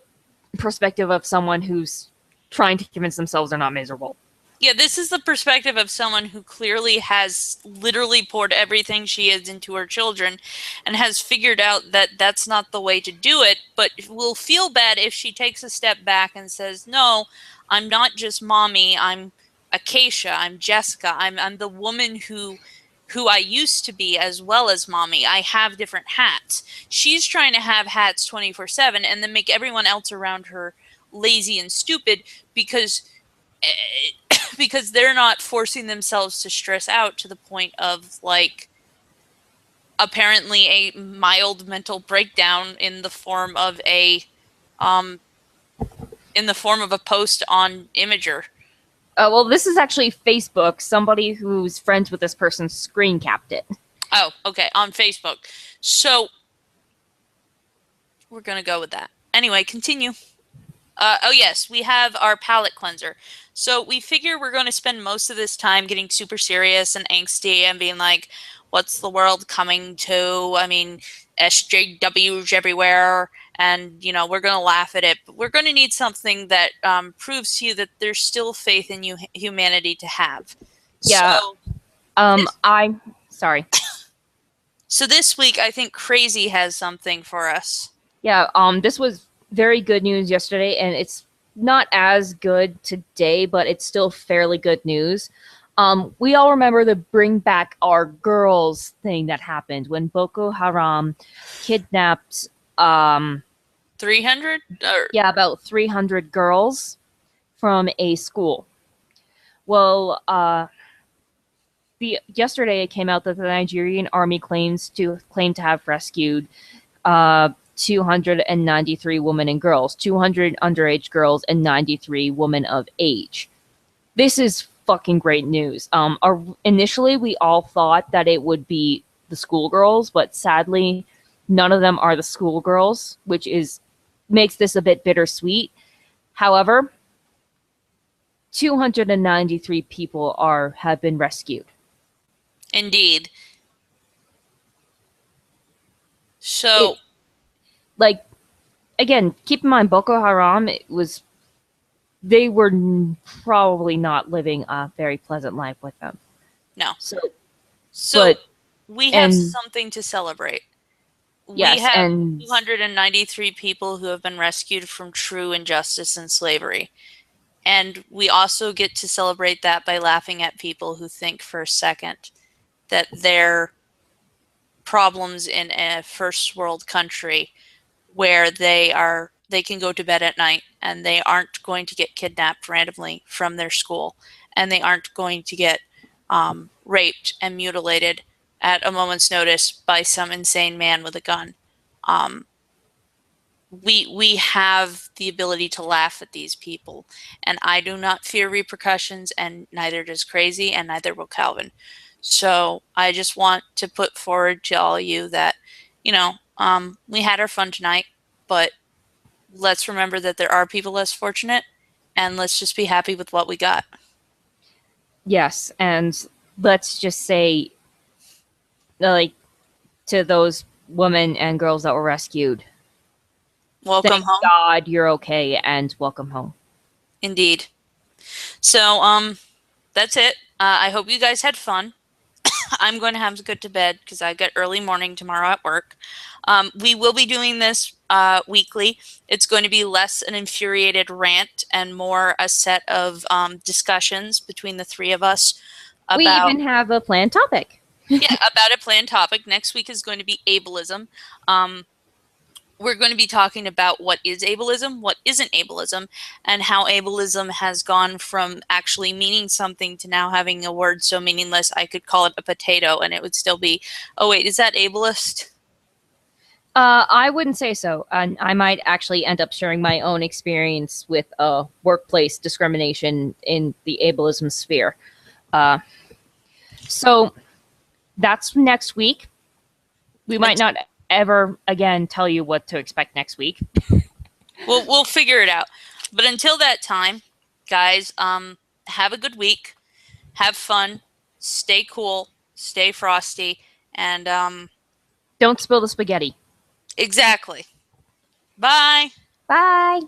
perspective of someone who's trying to convince themselves they're not miserable. Yeah, this is the perspective of someone who clearly has literally poured everything she is into her children and has figured out that that's not the way to do it, but will feel bad if she takes a step back and says, no, I'm not just mommy, I'm Acacia, I'm Jessica, I'm the woman who I used to be as well as mommy. I have different hats. She's trying to have hats 24/7 and then make everyone else around her lazy and stupid because they're not forcing themselves to stress out to the point of apparently a mild mental breakdown in the form of a post on Imager. Well, this is actually Facebook. Somebody who's friends with this person screen capped it. Oh, okay, on Facebook. So we're gonna go with that. Anyway, continue. Oh yes, we have our palate cleanser. So we figure we're going to spend most of this time getting super serious and angsty and being like, what's the world coming to? I mean, SJWs everywhere. And, we're going to laugh at it. But we're going to need something that proves to you that there's still faith in humanity to have. Yeah. So, sorry. So this week, I think Crazy has something for us. Yeah, this was very good news yesterday, and it's not as good today, but it's still fairly good news. We all remember the Bring Back Our Girls thing that happened when Boko Haram kidnapped 300? Yeah, about 300 girls from a school. Well, yesterday it came out that the Nigerian army claimed to have rescued 293 women and girls, 200 underage girls, and 93 women of age. This is fucking great news. Initially, we all thought that it would be the schoolgirls, but sadly, none of them are the schoolgirls, which makes this a bit bittersweet. However, 293 people have been rescued. Indeed. So, Like, again, keep in mind, Boko Haram, they were probably not living a very pleasant life with them. no. So, So but, we have and something to celebrate. We yes, have and 293 people who have been rescued from true injustice and slavery. And we also get to celebrate that by laughing at people who think for a second that their problems in a first world country where they can go to bed at night and they aren't going to get kidnapped randomly from their school, and they aren't going to get raped and mutilated at a moment's notice by some insane man with a gun. Um, we have the ability to laugh at these people, and I do not fear repercussions, and neither does Crazy, and neither will Calvin. So I just want to put forward to all of you that, we had our fun tonight, but let's remember that there are people less fortunate, and let's just be happy with what we got. yes, and let's just say, like, to those women and girls that were rescued, Welcome thank home. God you're okay, and welcome home. Indeed. So that's it. I hope you guys had fun. I'm going to have to go to bed because I got early morning tomorrow at work. We will be doing this weekly. It's going to be less an infuriated rant and more a set of discussions between the three of us We about, even have a planned topic. about a planned topic. Next week is going to be ableism. We're going to be talking about what is ableism, what isn't ableism, and how ableism has gone from actually meaning something to now having a word so meaningless I could call it a potato and it would still be, oh wait, is that ableist? I wouldn't say so. And I might actually end up sharing my own experience with workplace discrimination in the ableism sphere. So that's next week. We might not ever again tell you what to expect next week. We'll figure it out. But until that time, guys, have a good week. Have fun. Stay cool. Stay frosty. And Don't spill the spaghetti. exactly. Bye. Bye.